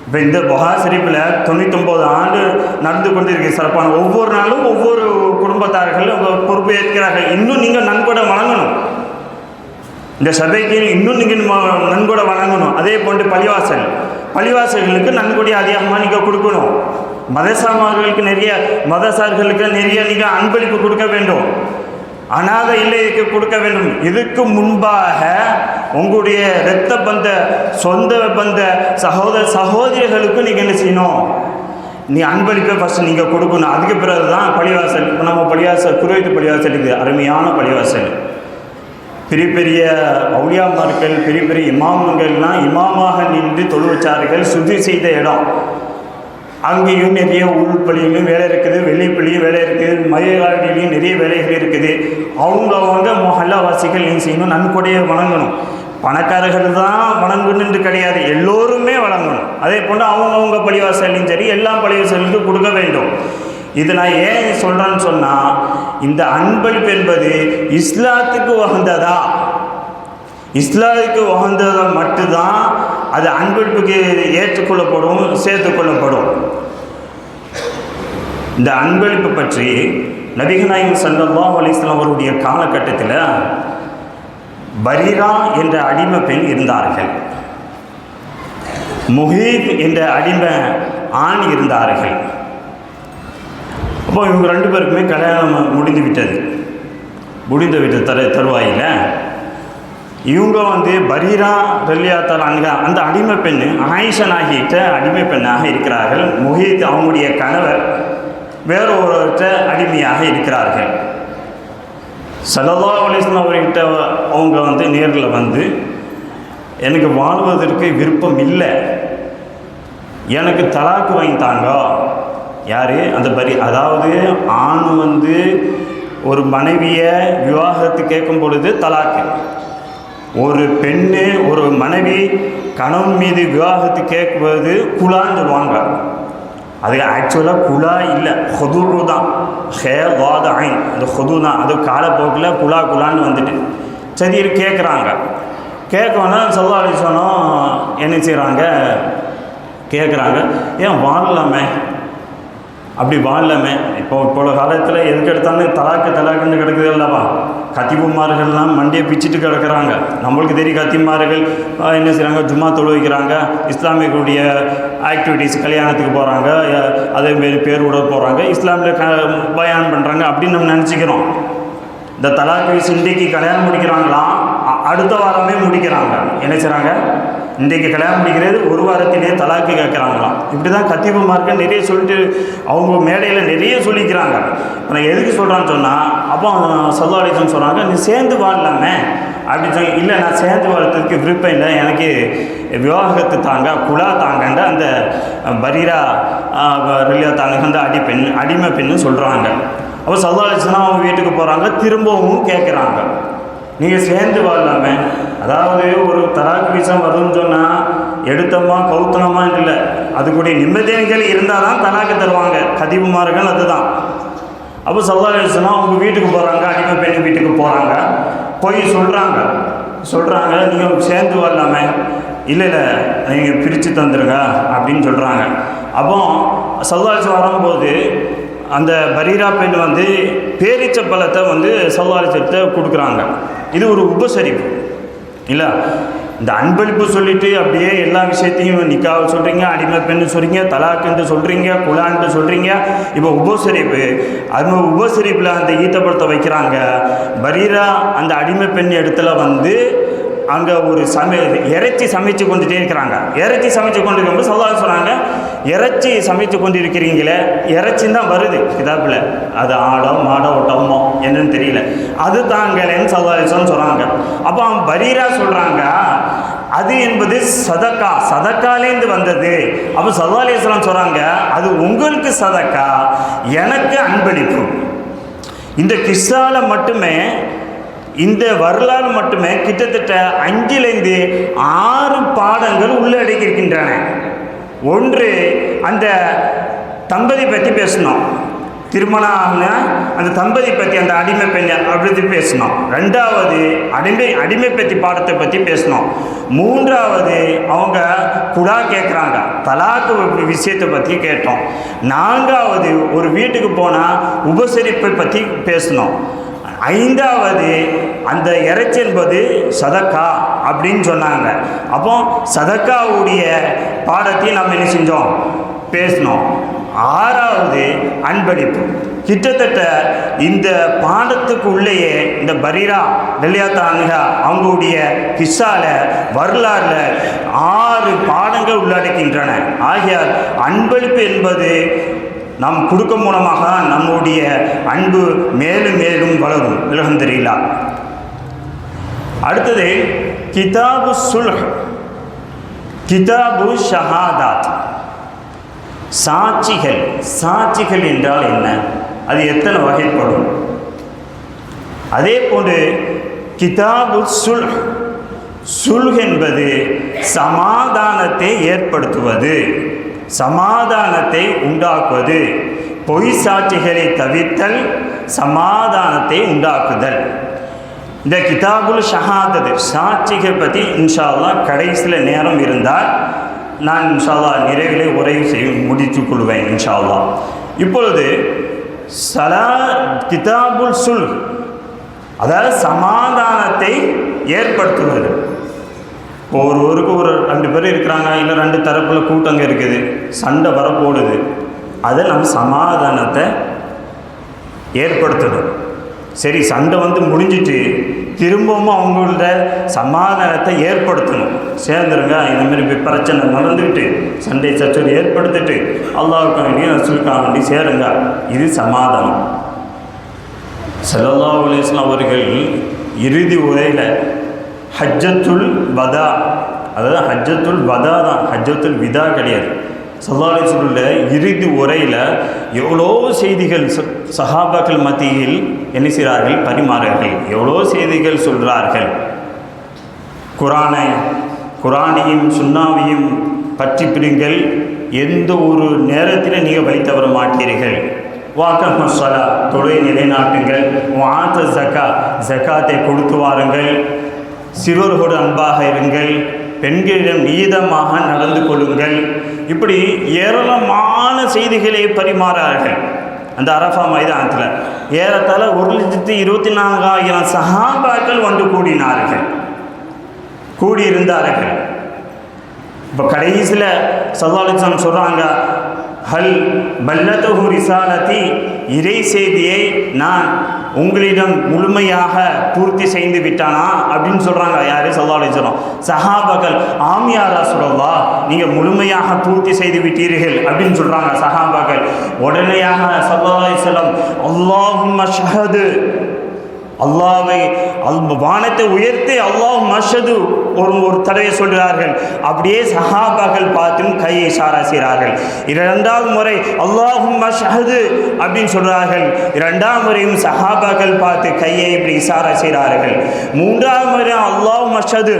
இப்போ இந்த புகார் ஷரீஃபில் 99 ஆண்டு நடந்து கொண்டு இருக்கு சிறப்பான. ஒவ்வொரு நாளும் ஒவ்வொரு குடும்பத்தார்கள் பொறுப்பு ஏற்கிறார்கள். இன்னும் நீங்கள் நன்கொடை வழங்கணும். இந்த சபைக்கு இன்னும் நீங்கள் நன்கொடை வழங்கணும். அதே போன்று பள்ளிவாசல்களுக்கு நன்கொடை அதிகமாக நீங்கள் கொடுக்கணும். மதசார்களுக்கு நிறைய நீங்கள் அன்பளிப்பு கொடுக்க வேண்டும். அநாதை இல்லைக்கு கொடுக்க வேண்டும். இதுக்கு முன்பாக உங்களுடைய இரத்த பந்த, சொந்த பந்த சகோதரிகளுக்கு நீங்கள் என்ன செய்யணும்? நீ அன்பளிப்பை ஃபஸ்ட்டு நீங்கள் கொடுக்கணும். அதுக்கு பிறகு தான் பள்ளிவாசல். இப்போ நம்ம பள்ளிவாசல், குருவைத்து பள்ளிவாசல் இருக்குது, அருமையான பள்ளிவாசல். பெரிய பெரிய அவுலியாமார்கள், பெரிய பெரிய இமாம்கள்லாம் இமாமாக நின்று தொழு வச்சார்கள். சுத்தி செய்த இடம். அங்கேயும் நிறைய உள்பள்ளியிலும் வேலை இருக்குது, வெளிப்பள்ளியும் வேலை இருக்குது, மையவாடியிலையும் நிறைய வேலைகள் இருக்குது. அவங்க மொஹல்லாவாசிகள் நீங்கள் செய்யணும், நன்கொடையை வழங்கணும். பணக்காரர்கள் தான் வழங்கணுன்னு கிடையாது, எல்லோருமே வழங்கணும். அதே போன்று அவங்கவுங்க பள்ளிவாசலையும் சரி, எல்லா பள்ளிவாசலுக்கும் கொடுக்க வேண்டும். இது நான் ஏன் சொல்கிறேன்னு சொன்னால், இந்த அன்பளிப்பு என்பது இஸ்லாத்துக்கு உகந்ததா? இஸ்லாத்துக்கு உகந்ததை மட்டும்தான் அது அன்பளிப்புக்கு ஏற்றுக்கொள்ளப்படும், சேர்த்துக்கொள்ளப்படும். இந்த அன்பளிப்பு பற்றி நபிகள் நாயகம் ஸல்லல்லாஹு அலைஹி வஸல்லம் அவருடைய காலகட்டத்தில் பரீரா என்ற அடிமை பெண் இருந்தார்கள், முஹீத் என்ற அடிமை ஆண் இருந்தார்கள். அப்போ இவங்க 2 பேருக்குமே கல்யாணம் முடிந்து விட்ட தருவாயில் இவங்க பரீரா ரலியல்லாஹு அன்ஹா அந்த அடிமை பெண்ணு ஆயிஷா நாயகிட்ட அடிமை பெண்ணாக இருக்கிறார்கள். முஹீத் அவங்களுடைய கணவர் வேற ஒருவர்கிட்ட அடிமையாக இருக்கிறார்கள். ஸல்லல்லாஹு அலைஹி வஸல்லம் அவர்கிட்ட அவங்க நேரில் எனக்கு வாழ்வதற்கு விருப்பம் இல்லை, எனக்கு தலாக்கு வாங்கித்தாங்க. யார்? அந்த அதாவது ஆண் ஒரு மனைவியை விவாகரத்து கேட்கும் பொழுது தலாக்கு. ஒரு பெண்ணு ஒரு மனைவி கணவன் மீது விவாகரத்து கேட்கும்போது குலான்னு சொல்லுவாங்க. அது ஆக்சுவலாக குலா இல்லை, ஹொதுரு தான். ஹே வாத ஐன், அது ஹொது தான். அது காலப்போக்கில் குலான்னு வந்துட்டு சரி கேட்குறாங்க. கேட்கணுன்னா ஸல்லல்லாஹு அலைஹி வஸல்லம் என்ன செய்கிறாங்க, கேட்குறாங்க, ஏன் வாழலாமே, அப்படி வாழலாமே. இப்போ காலத்தில் எதுக்கு எடுத்தாலும் தலாக்குன்னு கிடக்குது அல்லவா. கத்திபுமார்கள்லாம் மண்டியை பிச்சுட்டு கிடக்கிறாங்க. நம்மளுக்கு தெரியும் கத்திமார்கள் என்ன செய்கிறாங்க, ஜும்மா தொழுவிக்கிறாங்க, இஸ்லாமியர்களுடைய ஆக்டிவிட்டீஸ், கல்யாணத்துக்கு போகிறாங்க, அதேமாரி பேர் விட போகிறாங்க, இஸ்லாமில் பயான் பண்ணுறாங்க அப்படின்னு நம்ம நினச்சிக்கிறோம். இந்த தலாக்கு இன்றைக்கு கல்யாணம் முடிக்கிறாங்களாம், அடுத்த வாரமே முடிக்கிறாங்க. என்ன செய்கிறாங்க, இன்றைக்கு கல்யாணம் முடிக்கிறது ஒரு வாரத்திலேயே தலாக்கு கேட்குறாங்களாம். இப்படி தான் கத்திபுமார்கள் நிறைய சொல்லிட்டு அவங்க மேடையில் நிறைய சொல்லிக்கிறாங்க. நான் எதுக்கு சொல்கிறான்னு சொன்னால், அப்போ ஸல்லல்லாஹு அலைஹி வஸல்லம் சொல்கிறாங்க, நீ சேர்ந்து வாழலாமே அப்படின்னு சொல்லி. இல்லை, நான் சேர்ந்து வாழறதுக்கு விருப்பம் இல்லை, எனக்கு விவாகத்து தாங்க, குலா தாங்கன்ற அந்த பரீரா ரிலியா தாங்க அந்த அடிமை பெண்ணு சொல்கிறாங்க. அப்போ ஸல்லல்லாஹு அலைஹி வஸல்லம் அவங்க வீட்டுக்கு போகிறாங்க, திரும்பவும் கேட்குறாங்க, நீங்கள் சேர்ந்து வாழலாமே. அதாவது ஒரு தலாக்கு விஷயம் வருதுன்னு சொன்னால் எடுத்தோமா கவுத்தனமா இல்லை, அதுக்குடைய நிம்மதிகள் இருந்தால் தான் தலாக்கு தருவாங்க கதிபுமார்கள். அதுதான். அப்போ ஸல்லல்லாஹு அலைஹி வஸல்லம் அவங்க வீட்டுக்கு போகிறாங்க, அடிமை பெண் வீட்டுக்கு போகிறாங்க, போய் சொல்கிறாங்க நீங்கள் சேர்ந்து வாழலாமே. இல்லை நீங்கள் பிரித்து தந்துருங்க அப்படின்னு சொல்கிறாங்க. அப்போ ஸல்லல்லாஹு அலைஹி வஸல்லம் வரும்போது அந்த பரீரா பெண் வந்து பேரிச்ச பழத்தை வந்து ஸல்லல்லாஹு அலைஹி வஸல்லம் கொடுக்குறாங்க. இது ஒரு உபசரிப்பு இல்லை. இந்த அன்பளிப்பு சொல்லிவிட்டு அப்படியே எல்லா விஷயத்தையும் நிக்காவை சொல்கிறீங்க, அடிமை பெண்ணு சொல்கிறீங்க, தலாக்குன்ட்டு சொல்கிறீங்க, குலான்ட்டு சொல்கிறீங்க. இப்போ உபசரிப்பு, அது உபசரிப்பில் அந்த ஈத்தப்பழத்தை வைக்கிறாங்க. பரீரா அந்த அடிமை பெண் இடத்துல வந்து அங்கே ஒரு இறைச்சி சமைச்சு கொண்டுட்டே இருக்கிறாங்க. இறைச்சி சமைச்சு கொண்டு இருக்கும்போது ஸல்லல்லாஹு அலைஹி சொல்கிறாங்க, இறைச்சி சமைச்சு கொண்டு இருக்கிறீங்களே, இறைச்சின்னு தான் வருது கிதாப்பில், அது ஆடோ மாடோ ஒட்டமோ என்னன்னு தெரியல, அது தாங்களேன்னு ஸல்லல்லாஹு அலைஹி வஸல்லம் சொல்கிறாங்க. அப்போ பரீரா சொல்கிறாங்க, அது என்பது சதக்காலேருந்து வந்தது. அப்போ ஸல்லல்லாஹு அலைஹி வஸல்லம் சொல்கிறாங்க, அது உங்களுக்கு சதக்கா, எனக்கு அன்பளிப்பு. இந்த கிஸ்ஸால மட்டுமே, இந்த வரலாறு மட்டுமே கிட்டத்தட்ட 5லேருந்து 6 பாடங்கள் உள்ளடக்கியிருக்கின்றன. ஒன்று, அந்த தம்பதி பற்றி பேசணும், திருமணம் அந்த தம்பதி பற்றி, அந்த அடிமை பெண் அப்படி பேசணும். 2வது அடிமை பற்றி பாடத்தை பற்றி பேசணும். 3வது அவங்க குலா கேட்குறாங்க, தலாக்கு விஷயத்தை பற்றி கேட்டோம். 4வது ஒரு வீட்டுக்கு போனால் உபசரிப்பை பற்றி பேசணும். 5வது அந்த இறைச்சி என்பது சதக்கா அப்படின்னு சொன்னாங்க. அப்போ சதக்காவுடைய பாடத்தையும் நம்ம என்ன செஞ்சோம், பேசணும். 6வது அன்பளிப்பு. கிட்டத்தட்ட இந்த பாடத்துக்கு உள்ளேயே இந்த பரீரா ரலியல்லாஹு அன்ஹா அவங்களுடைய கிஸ்ஸால வரலாறுல 6 பாடங்கள் உள்ளடக்கின்றன. ஆகையால் அன்பளிப்பு என்பது நாம் கொடுக்க மூலமாக நம்முடைய அன்பு மேலும் மேலும் வளரும். அல்ஹம்துலில்லாஹ். அடுத்தது கிதாபு சுல்ஹ், கிதாபு ஷஹாதாத். சாட்சிகள் என்றால் என்ன, அது எத்தனை வகைப்படும்? அதே போன்று கிதாபு சுல்ஹ் என்பது சமாதானத்தை ஏற்படுத்துவது, சமாதானத்தை உண்டாக்குவது. பொய் சாட்சிகளை தவிர்த்தல், சமாதானத்தை உண்டாக்குதல். இந்த கிதாபுல் ஷஹாதத் சாட்சிகள் பற்றி இன்ஷா அல்லாஹ் கடைசியில் நேரம் இருந்தால் நான் இன்ஷா அல்லாஹ் நிறைவிலே உரை முடித்துக் கொள்வேன் இன்ஷா அல்லாஹ். இப்பொழுது கிதாபுல் சுல்ஹ், அதாவது சமாதானத்தை ஏற்படுத்துவது. ஒருவருக்கு ஒரு 2 பேர் இருக்கிறாங்க, இல்லை 2 தரப்பில் கூட்டங்க இருக்குது, சண்டை வரப்போடுது, அதை நம்ம சமாதானத்தை ஏற்படுத்தணும். சரி, சண்டை வந்து முடிஞ்சிட்டு திரும்பவும் அவங்களோட சமாதானத்தை ஏற்படுத்தணும். சேர்ந்துருங்க, இந்தமாரி பிரச்சனை நடந்துக்கிட்டு சண்டை சச்சரவு ஏற்படுத்திட்டு அல்லாஹ்வுக்காக வேண்டி ரசூலுக்காக வேண்டி சேருங்க, இது சமாதானம். ஸல்லல்லாஹு அலைஹி வஸல்லம் அவர்கள் இறுதி உரையில் ஹஜ்ஜத்துல் வதா, அதாவது ஹஜ்ஜத்துல் வதா தான், ஹஜ்ஜத்துல் விதா கிடையாது. ஸல்லல்லாஹு அலைஹி வஸல்லம் இறுதி உரையில் எவ்வளோ செய்திகள் சஹாபாக்கள் மத்தியில் என்ன செய்கிறார்கள், பரிமாறார்கள். எவ்வளோ செய்திகள் சொல்கிறார்கள். குரானையும் சுன்னாவையும் பற்றி பிடிங்கள், எந்த ஒரு நேரத்தில் நீங்கள் வழி தவற மாட்டீர்கள். வாக்கல் மசாலா, தொழுகை நிலைநாட்டுங்கள். வாத்த ஜக்காத்தை கொடுத்து வாருங்கள். சிறுவர்களோடு அன்பாக இருங்கள். பெண்களிடம் நீதமாக நடந்து கொள்ளுங்கள். இப்படி ஏராளமான செய்திகளை பரிமாறார்கள். அந்த அரஃபா மைதானத்தில் ஏறத்தாழ 1,24,000 சஹாபாக்கள் வந்து கூடியிருந்தார்கள். இப்போ கடைசியில் ஸல்லல்லாஹு அலைஹி வஸல்லம் சொல்கிறாங்க, ஹல் பல்லதஹு ரிசாலதி, இறை செய்தியை நான் உங்களிடம் முழுமையாக பூர்த்தி செய்து விட்டானா அப்படின்னு சொல்கிறாங்க. யார்? ஸல்லல்லாஹு அலைஹி வஸல்லம். சஹாபாக்கள், ஆம் யா ரசூலல்லாஹ், நீங்கள் முழுமையாக பூர்த்தி செய்து விட்டீர்கள் அப்படின்னு சொல்கிறாங்க சஹாபாக்கள். உடனேயாக ஸல்லல்லாஹு அலைஹி வஸல்லம் அல்லாஹும்ம ஷஹது, அல்லாஹ்வை வானத்தை உயர்த்தி அல்லாஹ் மஷது ஒரு தடவை சொல்கிறார்கள். அப்படியே சஹாபாக்கள் பார்த்தும் கையை இஷாரா செய்கிறார்கள். 2வது முறை அல்லாஹும் மஷஹது அப்படின்னு சொல்கிறார்கள். 2வது முறையும் சஹாபாக்கள் பார்த்து கையை இப்படி இஷாரா செய்கிறார்கள். 3வது முறை அல்லாஹ் மஷது,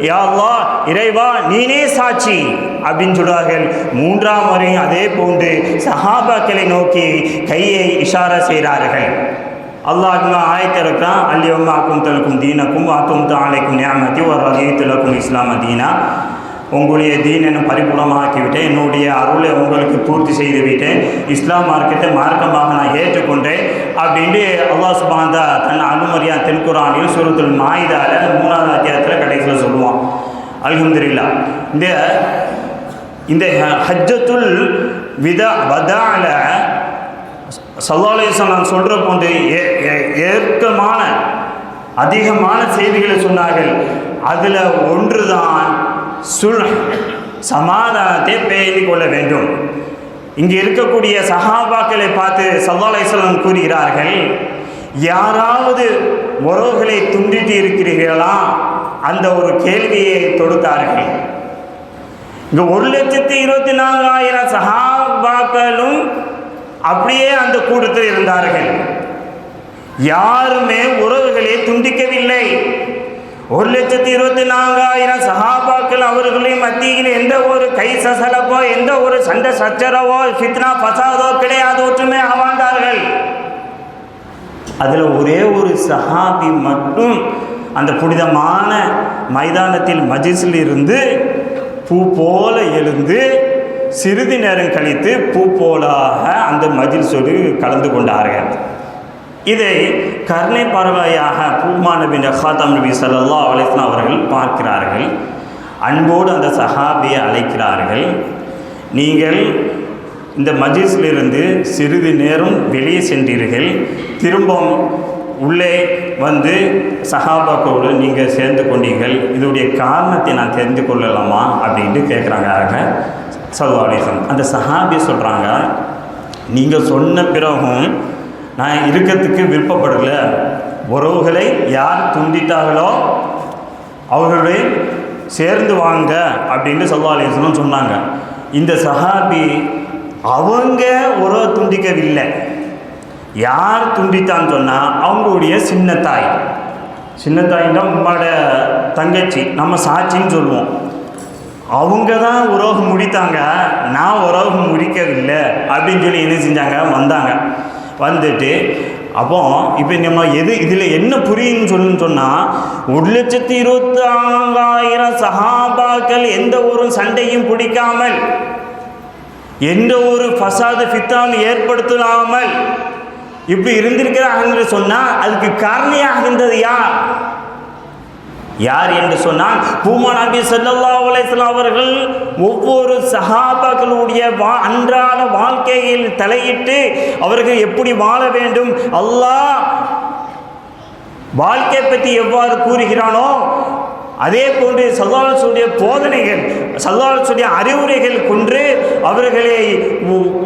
யா அல்லாஹ், இறைவா நீனே சாட்சி அப்படின்னு சொல்கிறார்கள். 3வது முறையும் அதே போன்று சஹாபாக்களை நோக்கி கையை இஷாரா செய்கிறார்கள். அல்லாஹ் ஆயத்தை இருக்கிறான், அல்யௌம அக்மல்து லக்கும் தீனக்கும் வ அத்மம்து அலைக்கும் நிஅமதி வ ரதீது லக்கும் இஸ்லாம தீனா, உங்களுடைய தீனை பரிபூர்ணமாக்கிவிட்டேன், என்னுடைய அருளை உங்களுக்கு பூர்த்தி செய்து விட்டேன், இஸ்லாம் மார்க்கத்தை மார்க்கமாக நான் ஏற்றுக்கொண்டேன் அப்படின்ட்டு அல்லாஹ் சுப்ஹானஹு வ தஆலா தன் அனுமதியாக திருக்குர்ஆனில் சூரத்துல் மாயிதால 3வது அத்தியாயத்தில் கடைசியில் சொல்லுவான். அல்ஹம்துலில்லாஹ். இந்த ஹஜ்ஜத்துல் வதால ஸல்லல்லாஹு அலைஹி வஸல்லம் சொல்கிற போன்று ஏற்கமான அதிகமான செய்திகளை சொன்னார்கள். அதில் ஒன்று தான் சுல்ஹ், சமாதானத்தை பேணி கொள்ள வேண்டும். இங்கே இருக்கக்கூடிய சஹாபாக்களை பார்த்து ஸல்லல்லாஹு அலைஹி வஸல்லம் கூறுகிறார்கள், யாராவது உறவுகளை துண்டித்து இருக்கிறீர்களா? அந்த ஒரு கேள்வியை தொடுத்தார்கள். இங்கே 1,24,000 சஹாபாக்களும் அப்படியே அந்த கூட்டத்தில் இருந்தார்கள். யாருமே உறவுகளை துண்டிக்கவில்லை. 1,24,000 சஹாபாக்கள் அவர்களின் மத்தியில் எந்த ஒரு கை சசலப்போ, எந்த ஒரு சண்டை சச்சரவோ, ஃபித்னா பசாதோ கிடையாது. ஒற்றுமை வாழ்ந்தார்கள். அதில் ஒரே ஒரு சஹாபி மட்டும் அந்த புனிதமான மைதானத்தில் மஜ்லிஸில் இருந்து பூ போல எழுந்து சிறிது நேரம் கழித்து பூ போலாக அந்த மஜ்லிஸோடு கலந்து கொண்டார்கள். இதை கருணை பார்வையாக பூமா நபி ஹாத்தம் நபி ஸல்லல்லாஹு அலைஹி வஸல்லம் அவர்கள் பார்க்கிறார்கள். அன்போடு அந்த சஹாபியை அழைக்கிறார்கள். நீங்கள் இந்த மஜ்லிஸிலிருந்து சிறிது நேரம் வெளியே சென்றீர்கள், திரும்பவும் உள்ளே வந்து சஹாபாக்களோடு நீங்கள் சேர்ந்து கொண்டீர்கள், இதோடைய காரணத்தை நான் தெரிந்து கொள்ளலாமா அப்படின்ட்டு கேட்குறாங்க ஸல்லல்லாஹு அலைஹி வஸல்லம். அந்த சஹாபி சொல்கிறாங்க, நீங்கள் சொன்ன பிறகும் நான் இருக்கிறதுக்கு விருப்பப்படலை. உறவுகளை யார் துண்டித்தார்களோ அவர்களுடைய சேர்ந்து வாங்க அப்படின்ட்டு ஸல்லல்லாஹு அலைஹி வஸல்லம் சொன்னாங்க. இந்த சஹாபி அவங்க உறவை துண்டிக்கவில்லை. யார் துண்டித்தான்னு சொன்னால் அவங்களுடைய சின்னத்தாயின்னா உம்மோட தங்கச்சி, நம்ம சாட்சின்னு சொல்லுவோம். அவங்க தான் உறவு முடித்தாங்க, நான் உறவு முடிக்கவில்லை அப்படின்னு சொல்லி என்ன செஞ்சாங்க, வந்தாங்க. வந்துட்டு அப்போ இப்போ நம்ம இதில் என்ன புரியுன்னு சொன்னால் 1,24,000 சஹாபாக்கள் எந்த ஒரு சண்டையும் பிடிக்காமல், எந்த ஒரு ஃபசாது ஃபித்தான் ஏற்படுத்தாமல் இப்படி இருந்திருக்கிறார்கள் சொன்னால் அதுக்கு காரணியாகின்றது யார் என்று சொன்னால் பூமா நபி ஸல்லல்லாஹு அலைஹி வஸல்லம் அவர்கள் ஒவ்வொரு சஹாபாக்களுடைய அன்றாட வாழ்க்கையில் தலையிட்டு அவர்கள் எப்படி வாழ வேண்டும், அல்லாஹ் வாழ்க்கை பற்றி எவ்வாறு கூறுகிறானோ அதே போன்று ஸல்லல்லாஹு போதனைகள், ஸல்லல்லாஹு அறிவுரைகள் கொண்டு அவர்களை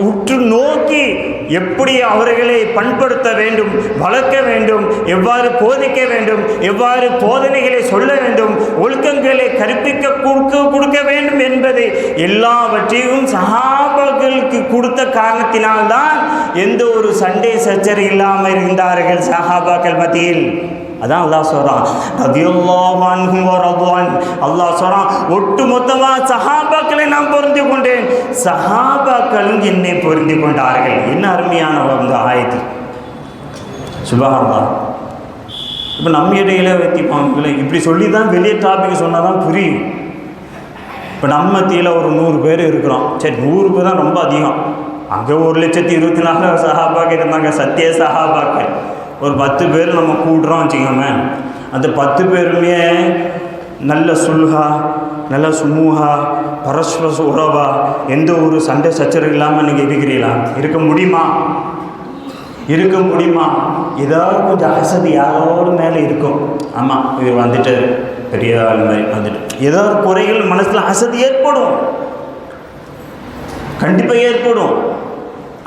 உற்று நோக்கி எப்படி அவர்களை பண்படுத்த வேண்டும், வளர்க்க வேண்டும், எவ்வாறு போதிக்க வேண்டும், எவ்வாறு போதனைகளை சொல்ல வேண்டும், ஒழுக்கங்களை கற்பிக்க கொடுக்க வேண்டும் என்பதை எல்லாவற்றையும் சஹாபாக்களுக்கு கொடுத்த காரணத்தினால்தான் எந்த ஒரு சண்டை சச்சரவு இல்லாமல் இருந்தார்கள் சஹாபாக்கள் மத்தியில். அதான் அல்லாஹ் சொல்றான், ரலியல்லாஹு அன்ஹும் வ ரضوان. அல்லாஹ் சொல்றான், ஒட்டு மொத்தமாக சஹாபாக்களை நான் பொருந்தி கொண்டேன், சஹாபாக்களும் என்னை பொருந்தி கொண்டார்கள். என்ன அருமையான அந்த ஆயத்து, சுப்ஹானல்லாஹ். இப்போ நம்ம இடையில வைத்திப்பாங்க இப்படி சொல்லி தான் வெளியே டாபிக் சொன்னால் தான் புரியும். இப்போ நம்ம மத்தியில் ஒரு 100 பேர் இருக்கிறோம், சரி 100 பேர் தான் ரொம்ப அதிகம். அங்கே 1,24,000 சஹாபாக்கள் இருந்தாங்க, சத்திய சஹாபாக்கள். ஒரு 10 பேர் நம்ம கூடுறோம் வச்சுக்கோங்க, அந்த 10 பேருமே நல்ல சுல்ஹா, நல்ல சுமூஹா, பரஸ்பர உறவா, எந்த ஒரு சண்டை சச்சரவு இல்லாமல் நீங்கள் இருக்கிறீங்களா? இருக்க முடியுமா? இருக்க முடியுமா? ஏதாவது கொஞ்சம் அசதி யாரோட மேலே இருக்கும். ஆமாம், இவர் வந்துட்டு பெரிய ஆள் மாதிரி வந்துட்டு ஏதாவது குறைகள் மனசில் அசதி ஏற்படும், கண்டிப்பாக ஏற்படும்.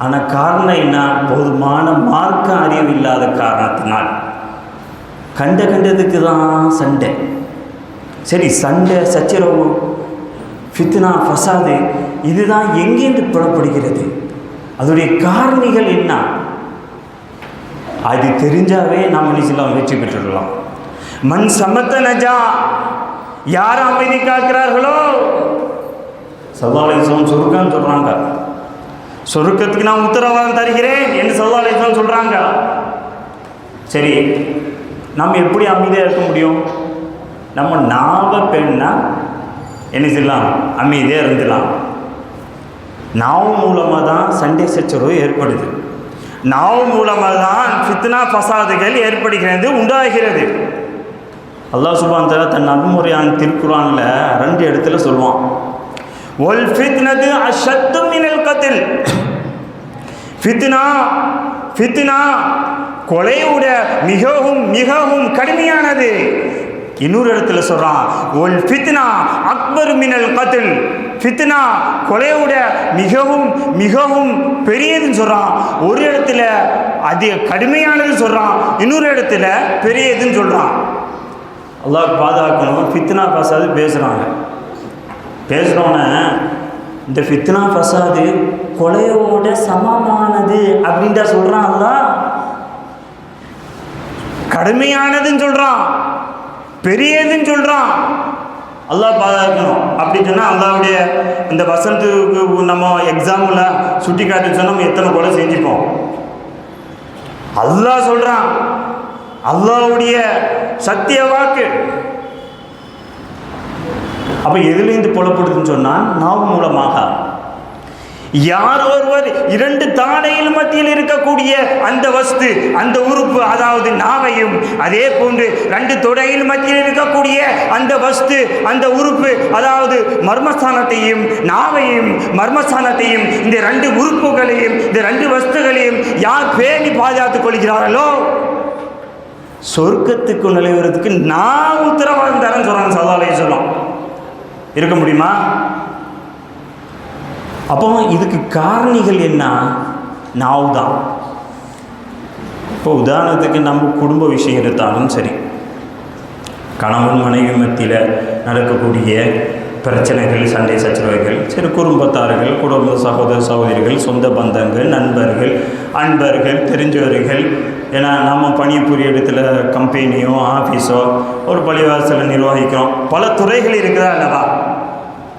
ஆனால் காரணம் என்ன? போதுமான மார்க்க அறிவு இல்லாத காரணத்தினால் கண்டதுக்கு தான் சண்டை. சரி, சண்டை சச்சரவு, ஃபித்னா, ஃபசாது, இதுதான் எங்கேருந்து புறப்படுகிறது? அதோடைய காரணிகள் என்ன? அது தெரிஞ்சாவே நாம் மனுஷெல்லாம் வெற்றி பெற்றுடலாம். மண் சமத்த நஜா, யார் அமைதி காக்கிறார்களோ ஸல்லல்லாஹு அலைஹி வஸல்லம் சொர்க்கம் சொல்கிறாங்க. சொர்க்கத்துக்கு நான் உத்தரவாதம் தருகிறேன் என்று ஸல்லல்லாஹு அலைஹி வஸல்லம் சொல்கிறாங்க. சரி, நம்ம எப்படி அமைதியாக இருக்க முடியும்? நம்ம நாவ பெண்ணா என்ன செய்யலாம்? அமைதியாக இருந்துடலாம். நாவு மூலமாக தான் சண்டை சச்சரவு ஏற்படுது, நாவு மூலமாக தான் ஃபித்னா ஃபசாதுகள் ஏற்படுகிறது, உண்டாகிறது. அல்லாஹ் சுப்ஹானஹு வ தஆலா தன் நபிமுறையான திருக்குர்ஆனில் 2 இடத்துல சொல்லுவான், ஒல் ஃபித்னது அஷத்து மினல் கத்ல். ஃபித்னா கொலையோட மிகவும் மிகவும் கடுமையானது. இன்னொரு இடத்துல சொல்றான், ஒல் ஃபித்னா அக்பர் மினல் கத்ல். ஃபித்னா கொலையோட மிகவும் மிகவும் பெரியதுன்னு சொல்றான். ஒரு இடத்துல அது கடுமையானது சொல்றான், இன்னொரு இடத்துல பெரியதுன்னு சொல்றான். அல்லாஹ் பாதுகாக்கணும். ஃபித்னா ஃபசாது பேசுகிறோன்னே இந்த ஃபித்னா ஃபசாது கொலையோட சமமானது அப்படின்ட்டா சொல்கிறான். அல்லாஹ் கடுமையானதுன்னு சொல்கிறான், பெரியதுன்னு சொல்கிறான். அல்லாஹ் பாதுகாக்கணும். அப்படின்னு சொன்னால் அல்லாஹ்வுடைய இந்த வசனத்துக்கு நம்ம எக்ஸாம்பிள சுட்டி காட்டி சொன்னால் நம்ம எத்தனை கொலை செஞ்சுப்போம். அல்லாஹ் சொல்கிறான், அல்லாஹ்வுடைய சத்திய வாக்கு. அப்போ எதுலேருந்து புலப்படுதுன்னு சொன்னால் நாவு மூலமாக. யார் ஒருவர் 2 தாடையில் மத்தியில் இருக்கக்கூடிய அந்த வஸ்து, அந்த உறுப்பு, அதாவது நாவையும், அதே போன்று 2 தொடையில் மத்தியில் இருக்கக்கூடிய அந்த வஸ்து, அந்த உறுப்பு, அதாவது மர்மஸ்தானத்தையும், நாவையும் மர்மஸ்தானத்தையும், இந்த 2 உறுப்புகளையும், இந்த 2 வஸ்துகளையும் யார் பேணி பாதுகாத்துக் கொள்கிறார்களோ சொர்க்கத்துக்கு நுழைவதற்கு நான் உத்தரவாதம் தரேன்னு சொல்கிறாங்க ஸல்லல்லாஹு அலைஹி வஸல்லம். இருக்க முடியுமா? அப்போ இதுக்கு காரணிகள் என்ன? நாவு தான். இப்போ உதாரணத்துக்கு நம்ம குடும்ப விஷயம் எடுத்தாலும் சரி, கணவன் மனைவி மத்தியில் நடக்கக்கூடிய பிரச்சனைகள், சண்டை சச்சரவுகள், சரி, குடும்பத்தார்கள், குடும்ப சகோதர சகோதரிகள், சொந்த பந்தங்கள், நண்பர்கள், அன்பர்கள், தெரிஞ்சவர்கள், ஏன்னா நம்ம பணிபுரிய இடத்துல கம்பெனியோ ஆஃபீஸோ ஒரு பள்ளிவாசலை நிர்வகிக்கிறோம். பல துறைகள் இருக்கிறா அல்லவா?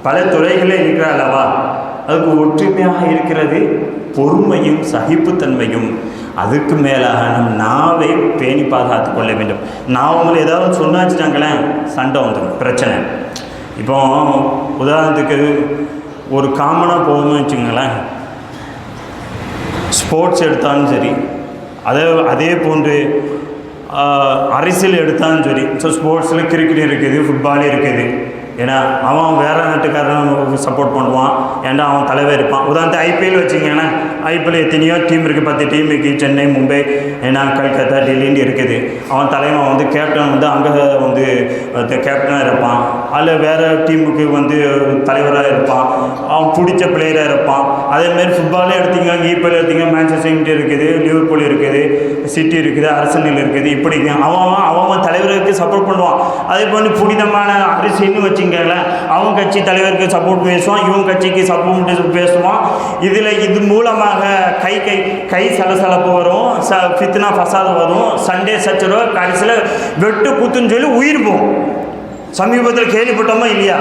பல துறைகளே இருக்கிறா அல்லவா? அதுக்கு ஒற்றுமையாக இருக்கிறது பொறுமையும் சகிப்புத்தன்மையும். அதுக்கு மேலாக நம் நாவை பேணி பாதுகாத்து கொள்ள வேண்டும். நாவங்களை ஏதாவது சொன்னாச்சுட்டாங்களேன் சண்டை வந்துடும், பிரச்சனை. இப்போ உதாரணத்துக்கு ஒரு காமனாக போகணும்னு வச்சுக்கோங்களேன், ஸ்போர்ட்ஸ் எடுத்தாலும் சரி, அதே போன்று அரசியல் எடுத்தாலும் சரி. ஸோ ஸ்போர்ட்ஸில் கிரிக்கெட் இருக்குது, ஃபுட்பால் இருக்குது. ஏன்னா அவன் வேறு நாட்டுக்காரன் சப்போர்ட் பண்ணுவான், ஏன்னா அவன் தலைவர் இருப்பான். உதாரணத்துக்கு ஐபிஎல் வச்சுக்கோங்களேன், ஐபிஎல் எத்தனையோ டீம் இருக்குது, 10 டீம் இருக்குது. சென்னை, மும்பை, ஏன்னா கல்கத்தா, டெல்லின்னு இருக்குது. அவன் தலைவன் வந்து கேப்டன் வந்து அங்கே வந்து கேப்டனாக இருப்பான், அதில் வேறு டீமுக்கு வந்து தலைவராக இருப்பான், அவன் பிடிச்ச பிளேயராக இருப்பான். அதேமாரி ஃபுட்பாலே எடுத்திங்க, ஐபிஎல் எடுத்திங்க, மேன்செஸ்டர் யுனைடெட் இருக்குது, லிவர்பூல் இருக்குது, சிட்டி இருக்குது, அர்சனல் இருக்குது. இப்படி அவன் தலைவருக்கு சப்போர்ட் பண்ணுவான். அதே போல் புனிதமான அரசியல்னு வச்சுங்களேன், அவன் கட்சி தலைவருக்கு சப்போர்ட் பேசுவான், இவன் கட்சிக்கு சப்போர்ட் பேசுவான். இது மூலமாக கை சலசலப்பு வரும், ஃபித்னா ஃபசாது வரும், சண்டே சச்சரவு, கடைசியில் வெட்டு குத்துன்னு சொல்லி உயிர் போகும். சமீபத்தில் கேள்விப்பட்டோமா இல்லையா?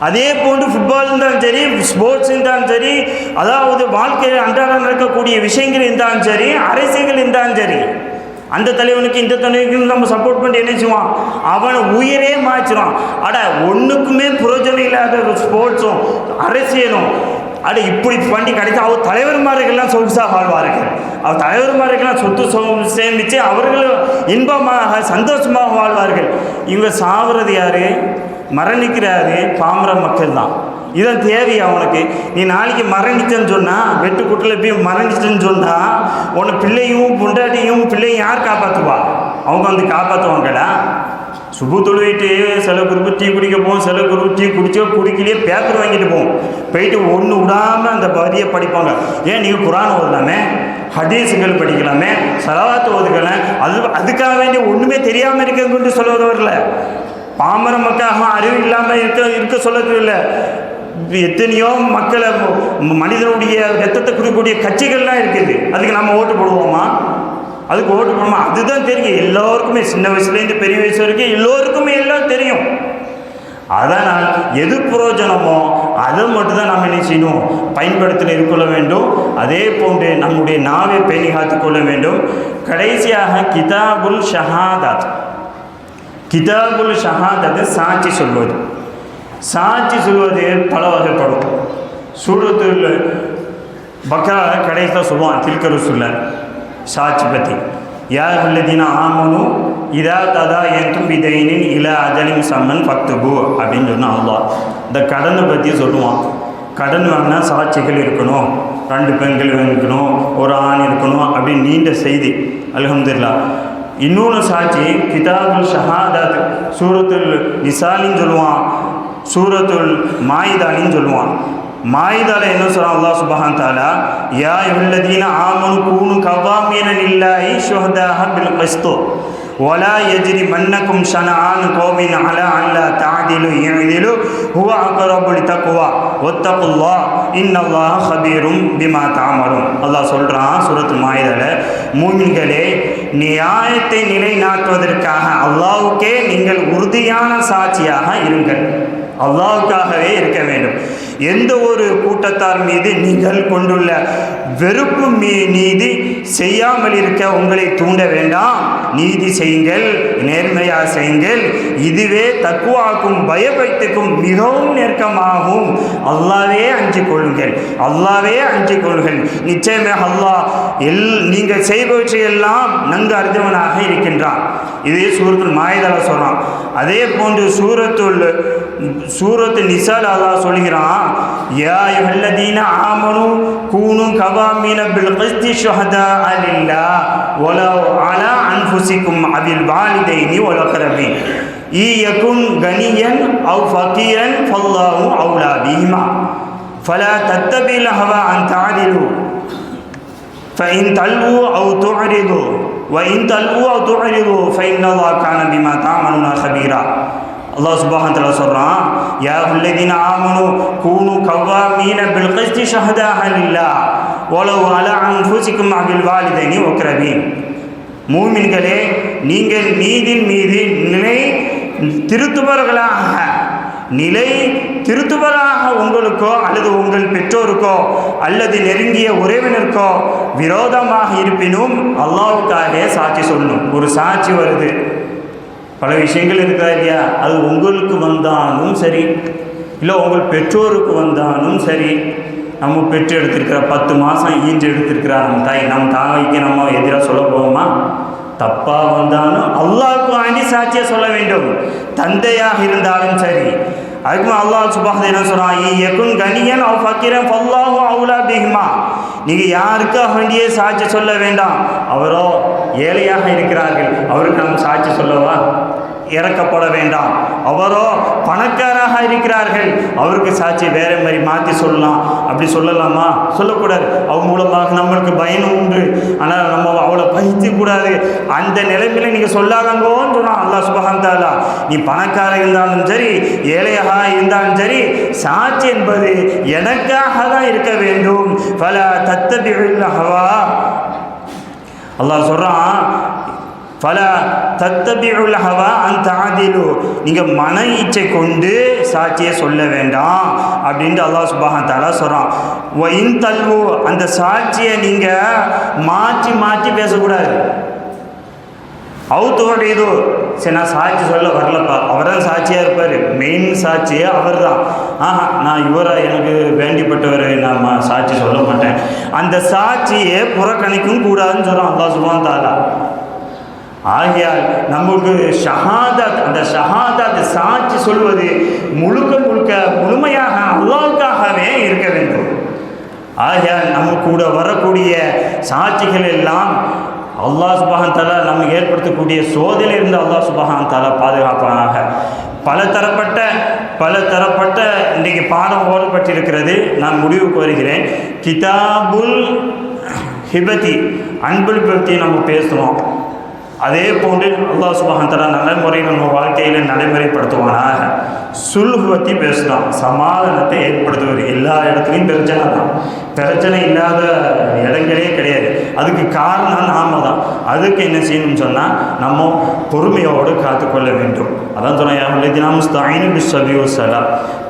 அதே போன்று ஃபுட்பால் இருந்தாலும் சரி, ஸ்போர்ட்ஸ் இருந்தாலும் சரி, அதாவது வாழ்க்கையில் அன்றாடம் நடக்கக்கூடிய விஷயங்கள் இருந்தாலும் சரி, அரசியல் இருந்தாலும் சரி, அந்த தலைவனுக்கு இந்த தலைவனுக்கு நம்ம சப்போர்ட் பண்ணி என்ன செய்வான், அவனை உயிரே மாய்ச்சிடுவான். ஒன்றுக்குமே பிரயோஜனம் இல்லாத ஒரு ஸ்போர்ட்ஸும் அரசியலும் இப்படி பண்ணி கிடைச்சா அவர் தலைவர்மார்கள்லாம் சொகுசாக வாழ்வார்கள். அவர் தலைவர்மார்கள்லாம் சொத்து சேமித்து அவர்கள் இன்பமாக சந்தோஷமாக வாழ்வார்கள். இவங்க சாவுறது யார்? மரணிக்கிறாரு பாமர மக்கள் தான். இதான் தேவை அவனுக்கு. நீ நாளைக்கு மரணிச்சேன்னு சொன்னால், வெட்டுக்குட்டில் போய் மரணிச்சேன்னு சொன்னால், உன்னை பிள்ளையும் பொண்டாட்டியும் பிள்ளையும் யார் காப்பாற்றுவா? அவங்க வந்து காப்பாற்றுவாங்கடா. சுபு தொழுவிட்டு சில குரூப்பு டீ குடிக்க போவோம், சில குரூப்பு டீ குடிக்கலையே பேப்பர் வாங்கிட்டு போவோம். போயிட்டு ஒன்று விடாமல் அந்த வரியை படிப்பாங்க. ஏன் நீங்கள் குரான் ஓதலாமே, ஹதீஸுகள் படிக்கலாமே, சலவாத்து ஓதுக்கலாம். அதுக்காக வேண்டிய ஒன்றுமே தெரியாமல் இருக்குன்னு சொல்லுவது வரல. பாமர மக்களாக அறிவு இல்லாமல் இருக்க சொல்லது இல்லை. எத்தனையோ மக்களை மனிதனுடைய ரத்தத்தை குறிக்கக்கூடிய கட்சிகள்லாம் இருக்குது. அதுக்கு நம்ம ஓட்டு போடுவோமா? அதுக்கு ஓட்டு போடுவோமா? அதுதான் தெரியும் எல்லோருக்குமே, சின்ன வயசுலேருந்து பெரிய வயசு வரைக்கும் எல்லோருக்குமே எல்லாம் தெரியும். அதனால் எது பிரயோஜனமோ அதை மட்டும்தான் நம்ம என்ன செய்யணும், பயன்படுத்தி இருக்க வேண்டும். அதே போன்று நம்முடைய நாவை பேணி காத்துக்கொள்ள வேண்டும். கடைசியாக கிதாபுல் ஷஹாதத். கிதாபுல் ஷஹாதத் சாட்சி சொல்வது. சாட்சி சொல்வது பல வகைப்படும். சூரத்துல் பக்ரா கடைசியில் சொல்லுவான் தில்கருசுல்ல சாட்சி பற்றி. யார் உள்ளதினா ஆமனும் இதா ததா என்தும் விதைனின் இலா அஜலிம் சம்மன் ஃபக்துபு அப்படின்னு சொன்னால் அல்லாஹ் இந்த கடனை பற்றி சொல்லுவான். கடன் வாங்கினா சாட்சிகள் இருக்கணும், 2 பெண்கள் இருக்கணும், ஒரு ஆண் இருக்கணும் அப்படின்னு நீண்ட செய்தி. அல்ஹம்துலில்லாஹ். இன்னொன்று சாட்சி கிதாபுல் ஷஹாதத் சூரத்துல் நிசாலின்னு சொல்லுவான், சூரத்துல் மாயிதானின்னு சொல்லுவான். மாயிதால என்ன சொல்கிறான் அல்லாஹ் சுப்ஹானஹு தஆலா, யா அய்யுஹல்லதீன ஆமனு கூனு கவாமீன லில்லாஹி ஷுஹதாஹ பில் கிஸ்த் வலா யஜ்ரிமன்னகும் ஷனஆன் கௌமின் அலா அல்லா தஅதிலு இஅதிலு ஹுவ அக்ரபு லித்தக்வா வத்தகுல்லாஹ் இன்னல்லாஹ கபீரும் பிமா தஅமலூன். அல்லாஹ் சொல்கிறான் சூரத்துல் மாயிதால, மூமின்களே நியாயத்தை நிலைநாட்டுவதற்காக அல்லாஹ்வுக்கே நீங்கள் உறுதியான சாட்சியாக இருங்கள். அல்லாஹ்வுக்காகவே இருக்க வேண்டும். எந்த ஒரு கூட்டத்தார் மீது நீங்கள் கொண்டுள்ள வெறுப்பு நீதி செய்யாமல் இருக்க உங்களை தூண்ட வேண்டாம். நீதி செய்யுங்கள், நேர்மையாக செய்யுங்கள். இதுவே தக்குவாக்கும் பயபக்திக்கும் மிகவும் நெருக்கமாகும். அல்லாவே அஞ்சு கொள்ளுங்கள், அல்லாவே அஞ்சு கொள்ளுங்கள். நிச்சயமாக அல்லாஹ் நீங்கள் செய்பவற்றையெல்லாம் நன்கு அறிந்தவனாக இருக்கின்றான். இதே சூரத்துல் மாயிதால சொல்கிறான். அதே போன்று சூரத்து நிசால் அல்லாஹ் சொல்கிறான், யா அய்யுஹல்லதீன ஆமனு கூனு கவாமீன பில் கிஸ்தி ஷுஹதாஅ லில்லாஹ் வலவ் அலா அன்ஃபுசிக்கும் அபில் வாலிதைனி வல் அக்ரபீன் இயகுன் கனியன் அவ் ஃபகீரன் ஃபல்லாஹு அவுலா பிஹிமா ஃபலா தத்தபில் ஹவா அன் தஅதிலு ஃபஇன் தல்வு அவ் துஅரிது வஇன் தல்வு அவ் துஅரிது ஃபஇன்னல்லாஹ கான பிமா தஅமலுன கபீரா. அல்லாஹ் சுப்ஹானஹு தஆலா சொல்கிறான், யா அய்யுஹல்லதீன ஆமனு கூனு கவாமீன பில் கிஸ்தி ஷுஹதாஅ லில்லாஹ் வலவ் அலா அன்ஃபுசிக்கும் அபில் வாலிதைனி வல் அக்ரபீன். மூமின்களே, நீங்கள் நீதின் மீது நிலை திருத்துவராக உங்களுக்கோ அல்லது உங்கள் பெற்றோருக்கோ அல்லது நெருங்கிய உறவினருக்கோ விரோதமாக இருப்பினும் அல்லாஹ்வுக்காக சாட்சி சொல்லணும். ஒரு சாட்சி வருது, பல விஷயங்கள் இருக்கா இல்லையா, அது உங்களுக்கு வந்தாலும் சரி, இல்லை உங்கள் பெற்றோருக்கு வந்தாலும் சரி. நம்ம பெற்று எடுத்திருக்கிற 10 மாதம் ஈஞ்சு எடுத்திருக்கிறா நம்ம தாய்க்கு நம்ம எதிராக சொல்ல போவோமா? தப்பாக வந்தாலும் அல்லாஹ்வுக்கு வேண்டி சாட்சியை சொல்ல வேண்டும். தந்தையாக இருந்தாலும் சரி, அதுக்கு அல்லாஹ் சுப்ஹானஹு என்ன சொல்கிறான், யகுன் கனியன் அவ் ஃபக்கீரன் ஃபல்லாஹு அவுலா பிஹிமா. நீங்கள் யாருக்காக வேண்டிய சாட்சி சொல்ல வேண்டாம். அவரோ ஏழையாக இருக்கிறார்கள், அவருக்கு நாம் சாட்சி சொல்லவா? இறக்கப்பட வேண்டாம். அவரோ பணக்காராக இருக்கிறார்கள், அவருக்கு சாட்சி வேற மாதிரி மாற்றி சொல்லலாம். அப்படி சொல்லலாமா? சொல்லக்கூடாது. அவங்க மூலமாக நம்மளுக்கு பயனும் உண்டு, ஆனால் நம்ம அவளை பயிற்சிக்கூடாது. அந்த நிலைமையில நீங்கள் சொல்லாதங்கோன்னு சொன்னான் அல்லாஹ் சுப்ஹானஹு தஆலா. நீ பணக்காரர் இருந்தாலும் சரி, ஏழையாக இருந்தாலும் சரி, சாட்சி என்பது எனக்காக தான் இருக்க வேண்டும். ஃபலா தத்தபிஉல் ஹவா. அல்லாஹ் சொல்கிறான், ஃபலா தத்தபிஉல் ஹவா அன் தஅதிலு. நீங்கள் மன இச்சை கொண்டு சாட்சியை சொல்ல வேண்டாம் அப்படின்ட்டு அல்லாஹ் சுப்ஹானஹு தஆலா சொல்கிறான். வ இன் தல்வு, அந்த சாட்சியை நீங்கள் மாற்றி மாற்றி பேசக்கூடாது. அவுத்தோட இது சரி, நான் சாட்சி சொல்ல வரலப்பா, அவர் தான் சாட்சியாக இருப்பார், மெயின் சாட்சியே அவர் தான். நான் இவரை எனக்கு வேண்டிப்பட்டவர், நான் சாட்சி சொல்ல மாட்டேன். அந்த சாட்சியை புறக்கணிக்கும் கூடாதுன்னு சொல்கிறான் அல்லாஹ் சுப்ஹானஹு தஆலா. ஆகையால் நமக்கு ஷஹாதத், அந்த ஷஹாதத் சாட்சி சொல்வது முழுமையாக அல்லாஹ்வுக்காகவே இருக்க வேண்டும். ஆகையால் நம்ம கூட வரக்கூடிய சாட்சிகள் எல்லாம் அல்லாஹ் சுப்ஹானஹு தஆலா நம்ம ஏற்படுத்தக்கூடிய சோதனையிலிருந்து அல்லாஹ் சுப்ஹானஹு தஆலா பாதுகாப்பானாக. பல தரப்பட்ட இன்றைக்கு பாடம் ஓடப்பட்டிருக்கிறது. நான் முடிவுக்கு வருகிறேன். கிதாபுல் ஹிபதி, அன்புல் பற்றி நம்ம பேசுகிறோம். அதே போன்று அல்லாஹ் சுப்ஹானஹு தஆலா நடைமுறையில் நம்ம வாழ்க்கையில் நடைமுறைப்படுத்துவானாக. சுல்ஹ் பற்றி பேசலாம், சமாதானத்தை ஏற்படுத்துவது. எல்லா இடத்துலையும் பிரச்சனை தான், பிரச்சனை இல்லாத இடங்களே கிடையாது. அதுக்கு காரணம் நாம தான். அதுக்கு என்ன செய்யணும்னு சொன்னால் நம்ம பொறுமையோடு காத்துக்கொள்ள வேண்டும். அதான் சொன்னால்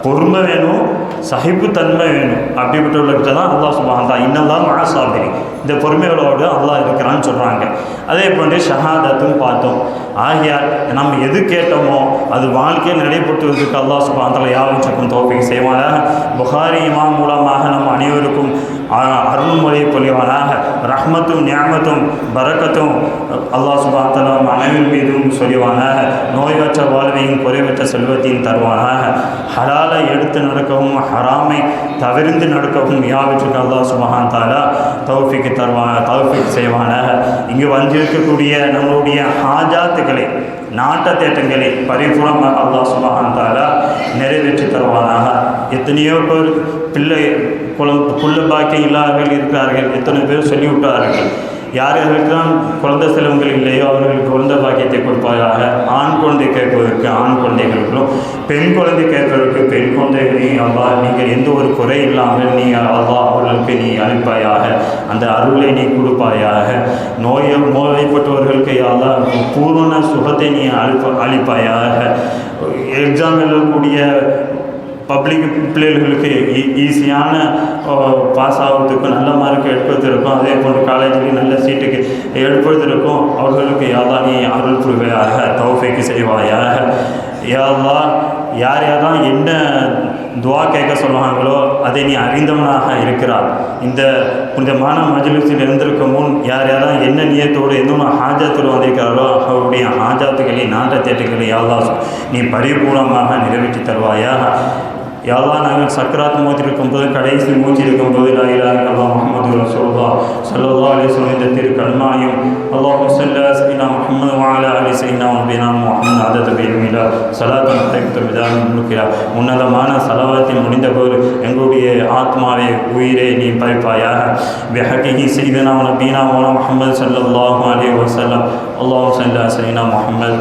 பொறுமை வேணும், சகிப்புத்தன்மை வேணும். அப்படிப்பட்டவர்களுக்கு தான் அல்லாஹ் சுப்ஹானஹு தஆலா இன்னல்லாஹ் மஅ ஸாபிரீன், இந்த பொறுமையோடு அல்லாஹ் இருக்கிறான்னு சொல்கிறாங்க. அதே போன்று ஷஹாதத்தும் பார்த்தோம். ஆகையால் நம்ம எது கேட்டோமோ அது வாழ்க்கையை நடைபெற்றுவதற்கு அல்லாஹ் சுப்ஹானஹு தஆலா யாவற்றுக்கும் தௌஃபீக் செய்வானாக. புகாரி இமாம் மூலமாக நம்ம அனைவருக்கும் அருள்மொழியை பொழிவானாக. ரஹ்மத்தும் நிஅமத்தும் பரக்கத்தும் அல்லாஹ் சுப்ஹானஹு தஆலா அனைவர் மீதும் சொல்லிவானாக. நோயற்ற வாழ்வையும் குறைவற்ற செல்வத்தையும் தருவானாக. ஹலாலை எடுத்து நடக்கவும் ஹராமை தவிர்த்து நடக்கவும் யாவற்றுக்கு அல்லாஹ் சுப்ஹானஹு தஆலா தௌஃபீக் தௌஃபீக் செய்வானாக. இங்கு வந்திருக்கக்கூடிய நம்மளுடைய ஹாஜாத்துக்களை, நாட்ட தேட்டங்களை பரிபூர்ணமாக அல்லாஹ் சுப்ஹானஹு தஆலா நிறைவேற்றி தருவானாக. எத்தனையோ பேர் புள்ள பாக்கியம் இல்லாதவர்கள் இருக்கிறார்கள். எத்தனை பேர் சொல்லிவிட்டார்கள், யார்களுக்கெல்லாம் குழந்தை செலவுகள் இல்லையோ அவர்களுக்கு குழந்தை பாக்கியத்தை கொடுப்பாயாக. ஆண் குழந்தை கேட்பதற்கு ஆண் குழந்தைகளுக்கும், பெண் குழந்தை கேட்பதற்கு பெண் குழந்தைகளை அல்லாஹ் நீங்கள் எந்த ஒரு குறை இல்லாமல் நீ அல்லாஹ் அவர்களுக்கு நீ அளிப்பாயாக. அந்த அருளை நீ கொடுப்பாயாக. நோய்பட்டவர்களுக்கு அல்லாஹ் பூர்ண சுகத்தை நீ அளிப்பாயாக. எக்ஸாம் எழுதக்கூடிய பப்ளிக் பிள்ளைகளுக்கு ஈஸியான பாஸ் ஆகிறதுக்கும், நல்ல மார்க் எடுப்பதற்கும், அதே போன்று காலேஜில் நல்ல சீட்டுக்கு எடுப்பதற்கும் அவர்களுக்கு யாரெல்லாம் நீ அருள் புரிவாயாக, தௌஃபீக் செய்வாயாக. யாரெல்லாம் யாரெல்லாம் என்ன துவா கேட்க சொல்லுவாங்களோ அதை நீ அறிந்தவனாக இருக்கிறார். இந்த புனிதமான மஜ்லிஸில் இருந்திருக்கும் முன் யாரெல்லாம் என்ன நியத்தோடு எந்த ஹாஜாத்தோடு வந்திருக்கிறாரோ அவருடைய ஹாஜாத்துக்களை, நாட்ட தேட்டுகளை யாரெல்லாம் நீ பரிபூர்ணமாக நிறைவேற்றி தருவாயாக. யாரெல்லாம் நாங்கள் சக்கராத் மூச்சு இருக்கும்போது, கடைசி மூச்சு இருக்கும்போது லா இலாஹா இல்லல்லாஹ் முஹம்மது ரசூலுல்லாஹ் ஸல்லல்லாஹு அலைஹி வஸல்லம் இந்த திருக்கல்மாயும் அல்லாஹும்ம ஸல்லி அலா ஸய்யிதினா முஹம்மது வ அலா ஆலி ஸய்யிதினா நபியினா முஹம்மது அதத பில்மிலா ஸலாத்தன் தக்து பிதான் முன்கிரா. உன்னதமான ஸலவாத்தை முடிந்தபோது எங்களுடைய ஆத்மாவை, உயிரை நீ பறிப்பாயாக. பிஹக்கிஹி ஸய்யிதினா நபியினா முஹம்மது ஸல்லல்லாஹு அலைஹி வஸல்லம். அல்லாஹும்ம ஸல்லி அலா ஸய்யிதினா முஹம்மது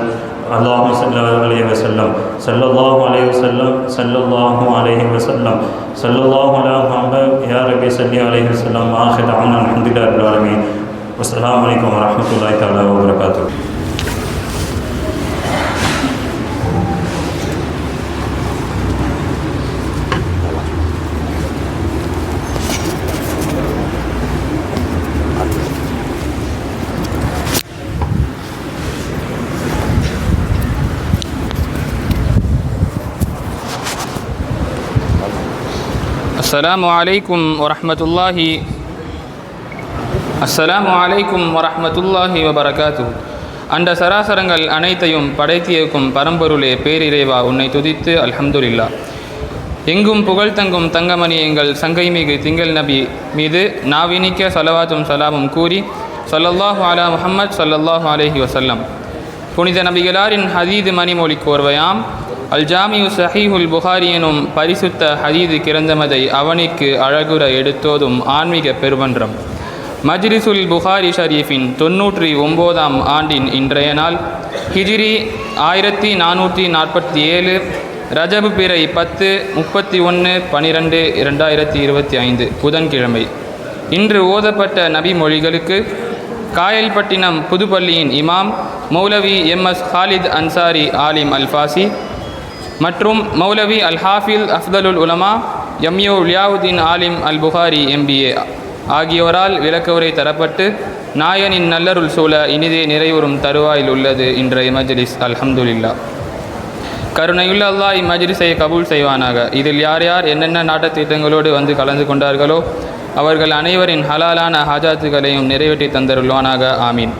اللهم صل عليه وسلم صلى الله عليه وسلم صلى الله عليه وسلم صلى الله على محمد يا ربي صل عليه وسلم. آخر دعوانا الحمد لله رب العالمين. والسلام عليكم ورحمة الله تعالى وبركاته. السلام عليكم ورحمة الله وبركاته. அண்ட சராசரங்கள் அனைத்தையும் படைத்தியக்கும் பரம்பொருளே பேரிறைவா உன்னை துதித்து அல்ஹம்துலில்லா. எங்கும் புகழ்தங்கும் தங்கமணி எங்கள் சங்கைமிகு திங்கள் நபி மீது நாவினிக்க சலவாத்தும் சலாமும் கூறி ஸல்லல்லாஹு அலா முஹம்மத் ஸல்லல்லாஹு அலைஹி வஸல்லம். புனித நபிகளாரின் ஹதீது மணிமொழி கோர்வையாம் அல் ஜாமியு சஹீஹுல் புகாரி எனும் பரிசுத்த ஹதீது கிறந்தமதை அவனிக்கு அழகுற எடுத்தோதும் ஆன்மீக பெருமன்றம் மஜ்லிஸுல் புகாரி ஷரீஃபின் 99ஆம் ஆண்டின் இன்றைய நாள் ஹிஜ்ரி 1447 ரஜபு பிறை 10/31/12/2025 புதன்கிழமை. இன்று ஓதப்பட்ட நபி மொழிகளுக்கு காயல்பட்டினம் புதுப்பள்ளியின் இமாம் மௌலவி எம்எஸ் ஹாலித் அன்சாரி ஆலிம் அல்ஃபாசி மற்றும் மௌலவி அல் ஹாஃபில் அஃதலுல் உலமா எம்யூ லியாவுதீன் ஆலிம் அல் புகாரி எம்பிஏ ஆகியோரால் விளக்கவுரை தரப்பட்டு நாயனின் நல்லருள் சூழ இனிதே நிறைவுறும் தருவாயில் உள்ளது இன்றைய மஜ்லிஸ். அல்ஹம்துலில்லா. கருணையுள்ள அல்லாஹ் இம்மஜ்லிஸை கபூல் செய்வானாக. இதில் யார் யார் என்னென்ன நாட்டத்திட்டங்களோடு வந்து கலந்து கொண்டார்களோ அவர்கள் அனைவரின் ஹலாலான ஹாஜாத்துகளையும் நிறைவேற்றி தந்தருள்வானாக. ஆமீன்.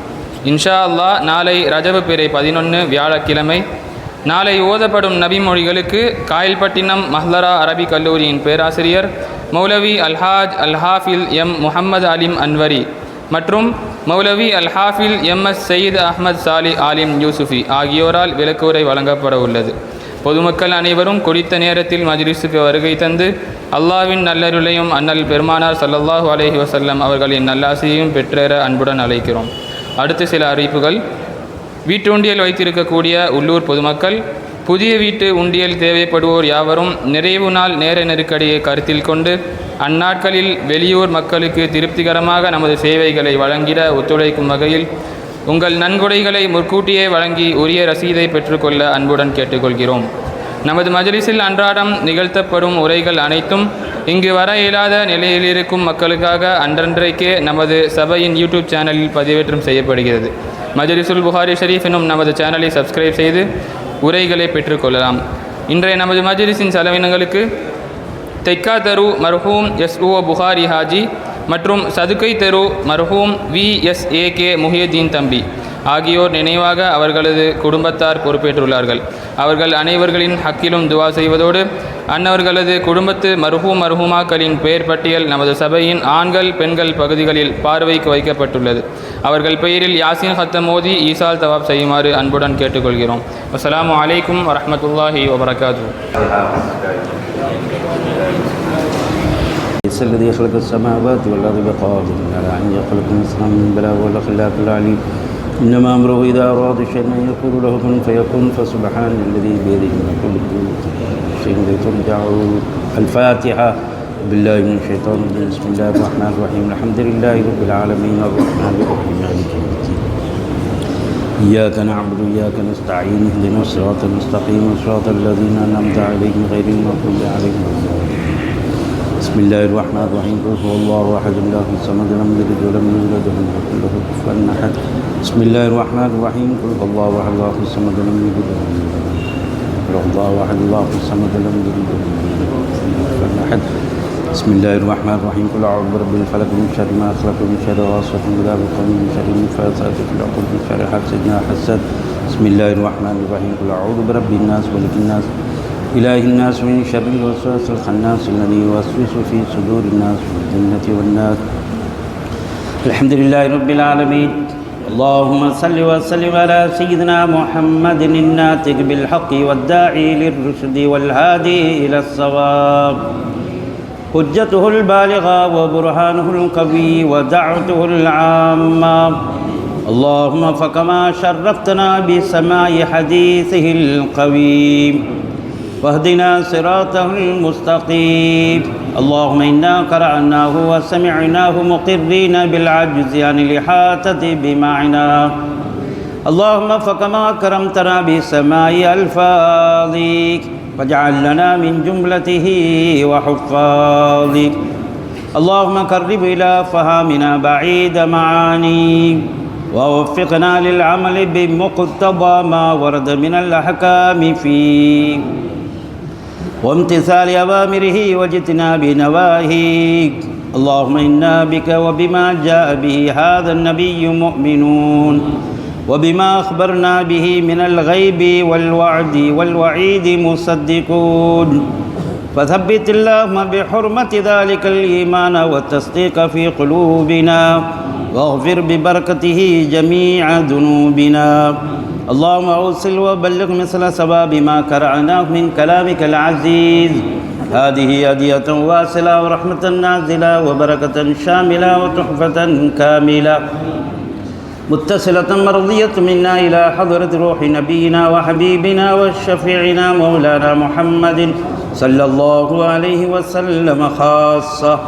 இன்ஷா அல்லாஹ் நாளை ரஜபு பிறை 11 வியாழக்கிழமை நாளை ஓதப்படும் நபி மொழிகளுக்கு காயல்பட்டினம் மஹ்லரா அரபி கல்லூரியின் பேராசிரியர் மௌலவி அல்ஹாஜ் அல் ஹாஃபில் எம் முஹம்மது அலிம் அன்வரி மற்றும் மௌலவி அல் ஹாஃபில் எம்எஸ் சயீத் அஹ்மத் சாலி ஆலிம் யூசுஃபி ஆகியோரால் விளக்குரை வழங்கப்பட உள்ளது. பொதுமக்கள் அனைவரும் குறித்த நேரத்தில் மஜ்லிஸுக்கு வருகை தந்து அல்லாஹ்வின் நல்லருளையும் அண்ணல் பெருமானார் ஸல்லல்லாஹு அலைஹி வஸல்லம் அவர்களின் நல்லாசியையும் பெற்றேற அன்புடன் அழைக்கிறோம். அடுத்து சில அறிவிப்புகள். வீட்டு உண்டியல் வைத்திருக்கக்கூடிய உள்ளூர் பொதுமக்கள் புதிய வீட்டு உண்டியல் தேவைப்படுவோர் யாவரும் நிறைவு நாள் நேர நெருக்கடியை கருத்தில் கொண்டு அந்நாட்களில் வெளியூர் மக்களுக்கு திருப்திகரமாக நமது சேவைகளை வழங்கிட ஒத்துழைக்கும் வகையில் உங்கள் நன்கொடைகளை முற்கூட்டியே வழங்கி உரிய ரசீதை பெற்றுக்கொள்ள அன்புடன் கேட்டுக்கொள்கிறோம். நமது மஜ்லிஸில் அன்றாடம் நிகழ்த்தப்படும் உரைகள் அனைத்தும் இங்கு வர இயலாத நிலையில் இருக்கும் மக்களுக்காக அன்றன்றைக்கே நமது சபையின் யூடியூப் சேனலில் பதிவேற்றம் செய்யப்படுகிறது. மஜ்லிஸுல் புகாரி ஷரீஃப் எனும் நமது சேனலை சப்ஸ்கிரைப் செய்து உரைகளை பெற்றுக்கொள்ளலாம். இன்றைய நமது மஜ்லிஸின் செலவினங்களுக்கு தெக்கா தெரு மர்ஹூம் எஸ்ஓ புகாரி ஹாஜி மற்றும் சதுக்கை தெரு மர்ஹூம் VSAK முஹியதீன் தம்பி ஆகியோர் நினைவாக அவர்களது குடும்பத்தார் பொறுப்பேற்றுள்ளார்கள். அவர்கள் அனைவர்களின் ஹக்கிலும் துவா செய்வதோடு அன்னவர்களது குடும்பத்து மர்ஹூமாக்களின் பெயர் பட்டியல் நமது சபையின் ஆண்கள் பெண்கள் பகுதிகளில் பார்வைக்கு வைக்கப்பட்டுள்ளது. அவர்கள் பெயரில் யாசின் ஹத்தம் மோதி ஈசால் தவாப் செய்யுமாறு அன்புடன் கேட்டுக்கொள்கிறோம். அஸ்ஸலாமு அலைக்கும் வரஹ்மத்துல்லாஹி வபரகாத்துஹு. الذي خلق السماوات والأرض بقادر على أن يخلق مثلا من بلاء والخلاق العليم إنما أمره إذا أراد شيئا أن يقول له كن فيكون فسبحان الذي بيده ملك كل شيء ترجع. الفاتحة. بالله من الشيطان الرجيم. بسم الله الرحمن الرحيم. الحمد لله رب العالمين الرحمن الرحيم مالك يوم الدين. إياك نعبد وإياك نستعين اهدنا الصراط المستقيم صراط الذين أنعمت عليهم غير المغضوب عليهم ولا الضالين. بسم الله الرحمن الرحيم. قل هو الله احد الله الصمد لم يلد ولم يولد ولم يكن له كفوا احد. بسم الله الرحمن الرحيم. قل هو الله احد الله الصمد لم يلد ولم يولد قل هو الله احد الله الصمد لم يلد ولم يولد ولم يكن له كفوا احد. بسم الله الرحمن الرحيم. قل اعوذ برب الفلق من شر ما خلق من شر غاسق اذا وقب من شر النفاثات في العقد من شر حاسد اذا حسد. بسم الله الرحمن الرحيم. قل اعوذ برب الناس ملك الناس إله الناس من شر الوسواس الخناس الذي يوسوس في صدور الناس من الجنة والناس. الحمد لله رب العالمين. اللهم صل وسلم على سيدنا محمد الناطق بالحق والداعي للرشد والهادي إلى الصواب حجته البالغة وبرهانه القوي ودعوته العامة. اللهم فكما شرفتنا بسماع حديثه القويم واهدنا صراطه المستقيم. اللهم إنا قرأناه وسمعناه مقرين بالعجز عن الإحاطة بمعناه. اللهم فكما كرمتنا بسماع ألفاظك واجعل لنا من جملته وحفاظك. اللهم قرب إلى فهامنا بعيد معاني ووفقنا للعمل بمقتضى ما ورد من الأحكام فيه وامتثال أوامره واجتناب نواهيك. اللهم إنا بك وبما جاء به هذا النبي مؤمنون وبما أخبرنا به من الغيب والوعد والوعيد مصدقون فثبت اللهم بحرمة ذلك الإيمان والتصديق في قلوبنا واغفر ببركته جميع ذنوبنا اللهم أوصل وبلغ مثل ثواب ما قرأناه من كلامك العزيز هذه هدية واصلة ورحمة نازلة وبركة شاملة وتحفة كاملة متصلة مرضية منا إلى حضرة روح نبينا وحبيبنا وشفيعنا مولانا محمد صلى الله عليه وسلم خاصة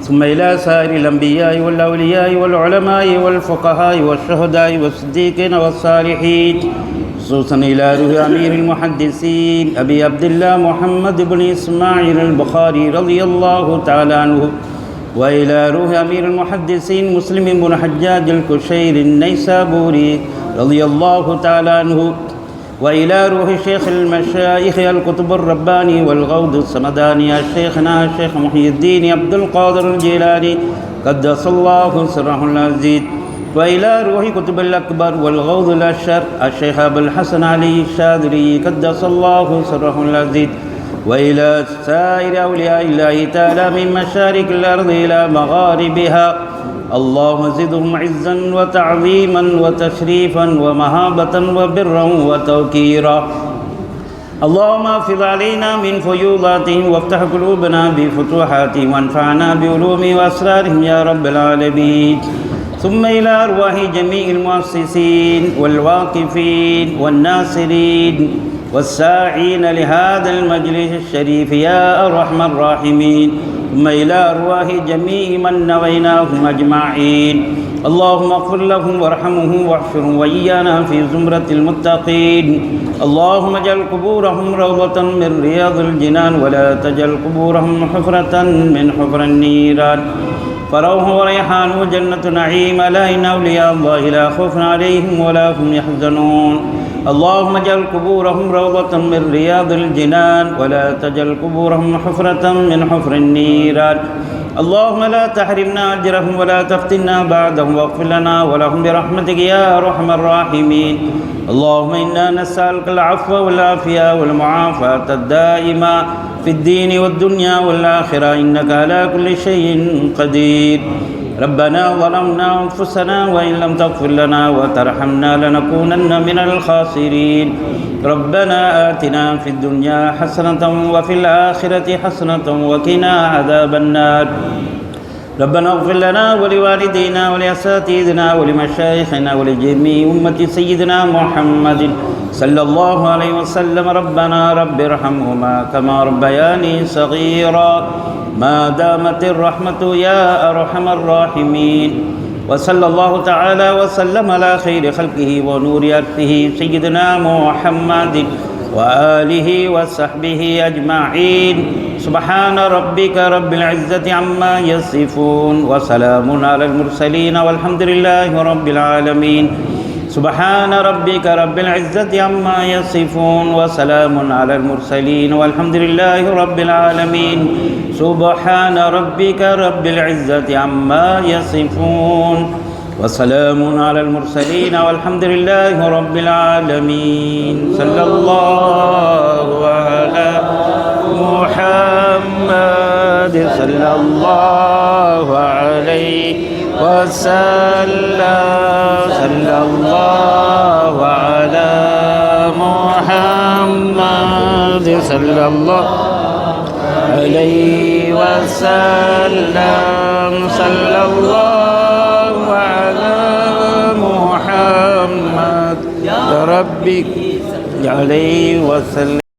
ثم إلى سائر الأنبياء والأولياء والعلماء والفقهاء والشهداء والصديقين والصالحين خصوصا إلى روح أمير المحدثين أبي عبد الله محمد بن إسماعيل البخاري رضي الله تعالى عنه وإلى روح أمير المحدثين مسلم بن حجاج الكشير النيسابوري رضي الله تعالى عنه وإلى روح شيخ المشايخ القطب الرباني والغوث الصمداني شيخنا الشيخ محي الدين عبد القادر الجيلاني قدس الله سره العزيز وإلى روح كتب الأكبر والغوث الأشهر الشيخ أبو الحسن علي الشاذلي قدس الله سره العزيز وإلى سائر أولياء الله تعالى من مشارق الأرض إلى مغاربها اللهم زدهم عزا وتعظيما وتشريفا ومهابة وبرا وتوكيرا اللهم افض علينا من فيوضاتهم وافتح قلوبنا بفتوحاتهم وانفعنا بعلومهم وأسرارهم يا رب العالمين ثم إلى أرواح جميع المؤسسين والواقفين والناصرين والساعين لهذا المجلس الشريف يا أرحم الراحمين ثم إلى أرواح جميع من نويناهم أجمعين اللهم اغفر لهم وارحمهم واحشرهم وإيانا في زمرة المتقين اللهم اجعل قبورهم روضة من رياض الجنان ولا تجعل قبورهم حفرة من حفر النيران فروح وريحان وجنة نعيم ألا إن أولياء الله لا خوف عليهم ولا هم يحزنون اللهم اجعل قبورهم روضة من رياض الجنان ولا تجعل قبورهم حفرة من حفر النيران اللهم لا تحرمنا أجرهم ولا تفتنا بعدهم واغفر لنا ولهم برحمتك يا أرحم الراحمين اللهم إنا نسألك العفو والعافية والمعافاة الدائمة في الدين والدنيا والآخرة إنك على كل شيء قدير ربنا ظلمنا أنفسنا وإن لم تغفر لنا وترحمنا لنكونن من الخاسرين ربنا آتنا في الدنيا حسنة وفي الآخرة حسنة وقنا عذاب النار ربنا اغفر لنا ولوالدينا ولأساتذتنا ولمشايخنا ولجميع أمة سيدنا محمد صلى الله عليه وسلم ربنا رب ارحمهما كما ربياني صغيرا ما دامت الرحمة يا أرحم الراحمين وصلى الله تعالى وسلم على خير خلقه ونور أرضه سيدنا محمد وآله وصحبه أجمعين سبحان ربك رب العزة عما يصفون وسلام على المرسلين والحمد لله رب العالمين سبحان ربك رب العزة عما يصفون وسلام على المرسلين والحمد لله رب العالمين سبحان ربك رب العزة عما يصفون وسلام على المرسلين والحمد لله رب العالمين صلى الله على محمد صلى الله عليه وسلم صلى الله على محمد صلى الله عليه وسلم صلى الله على محمد يا ربي عليه وسلم.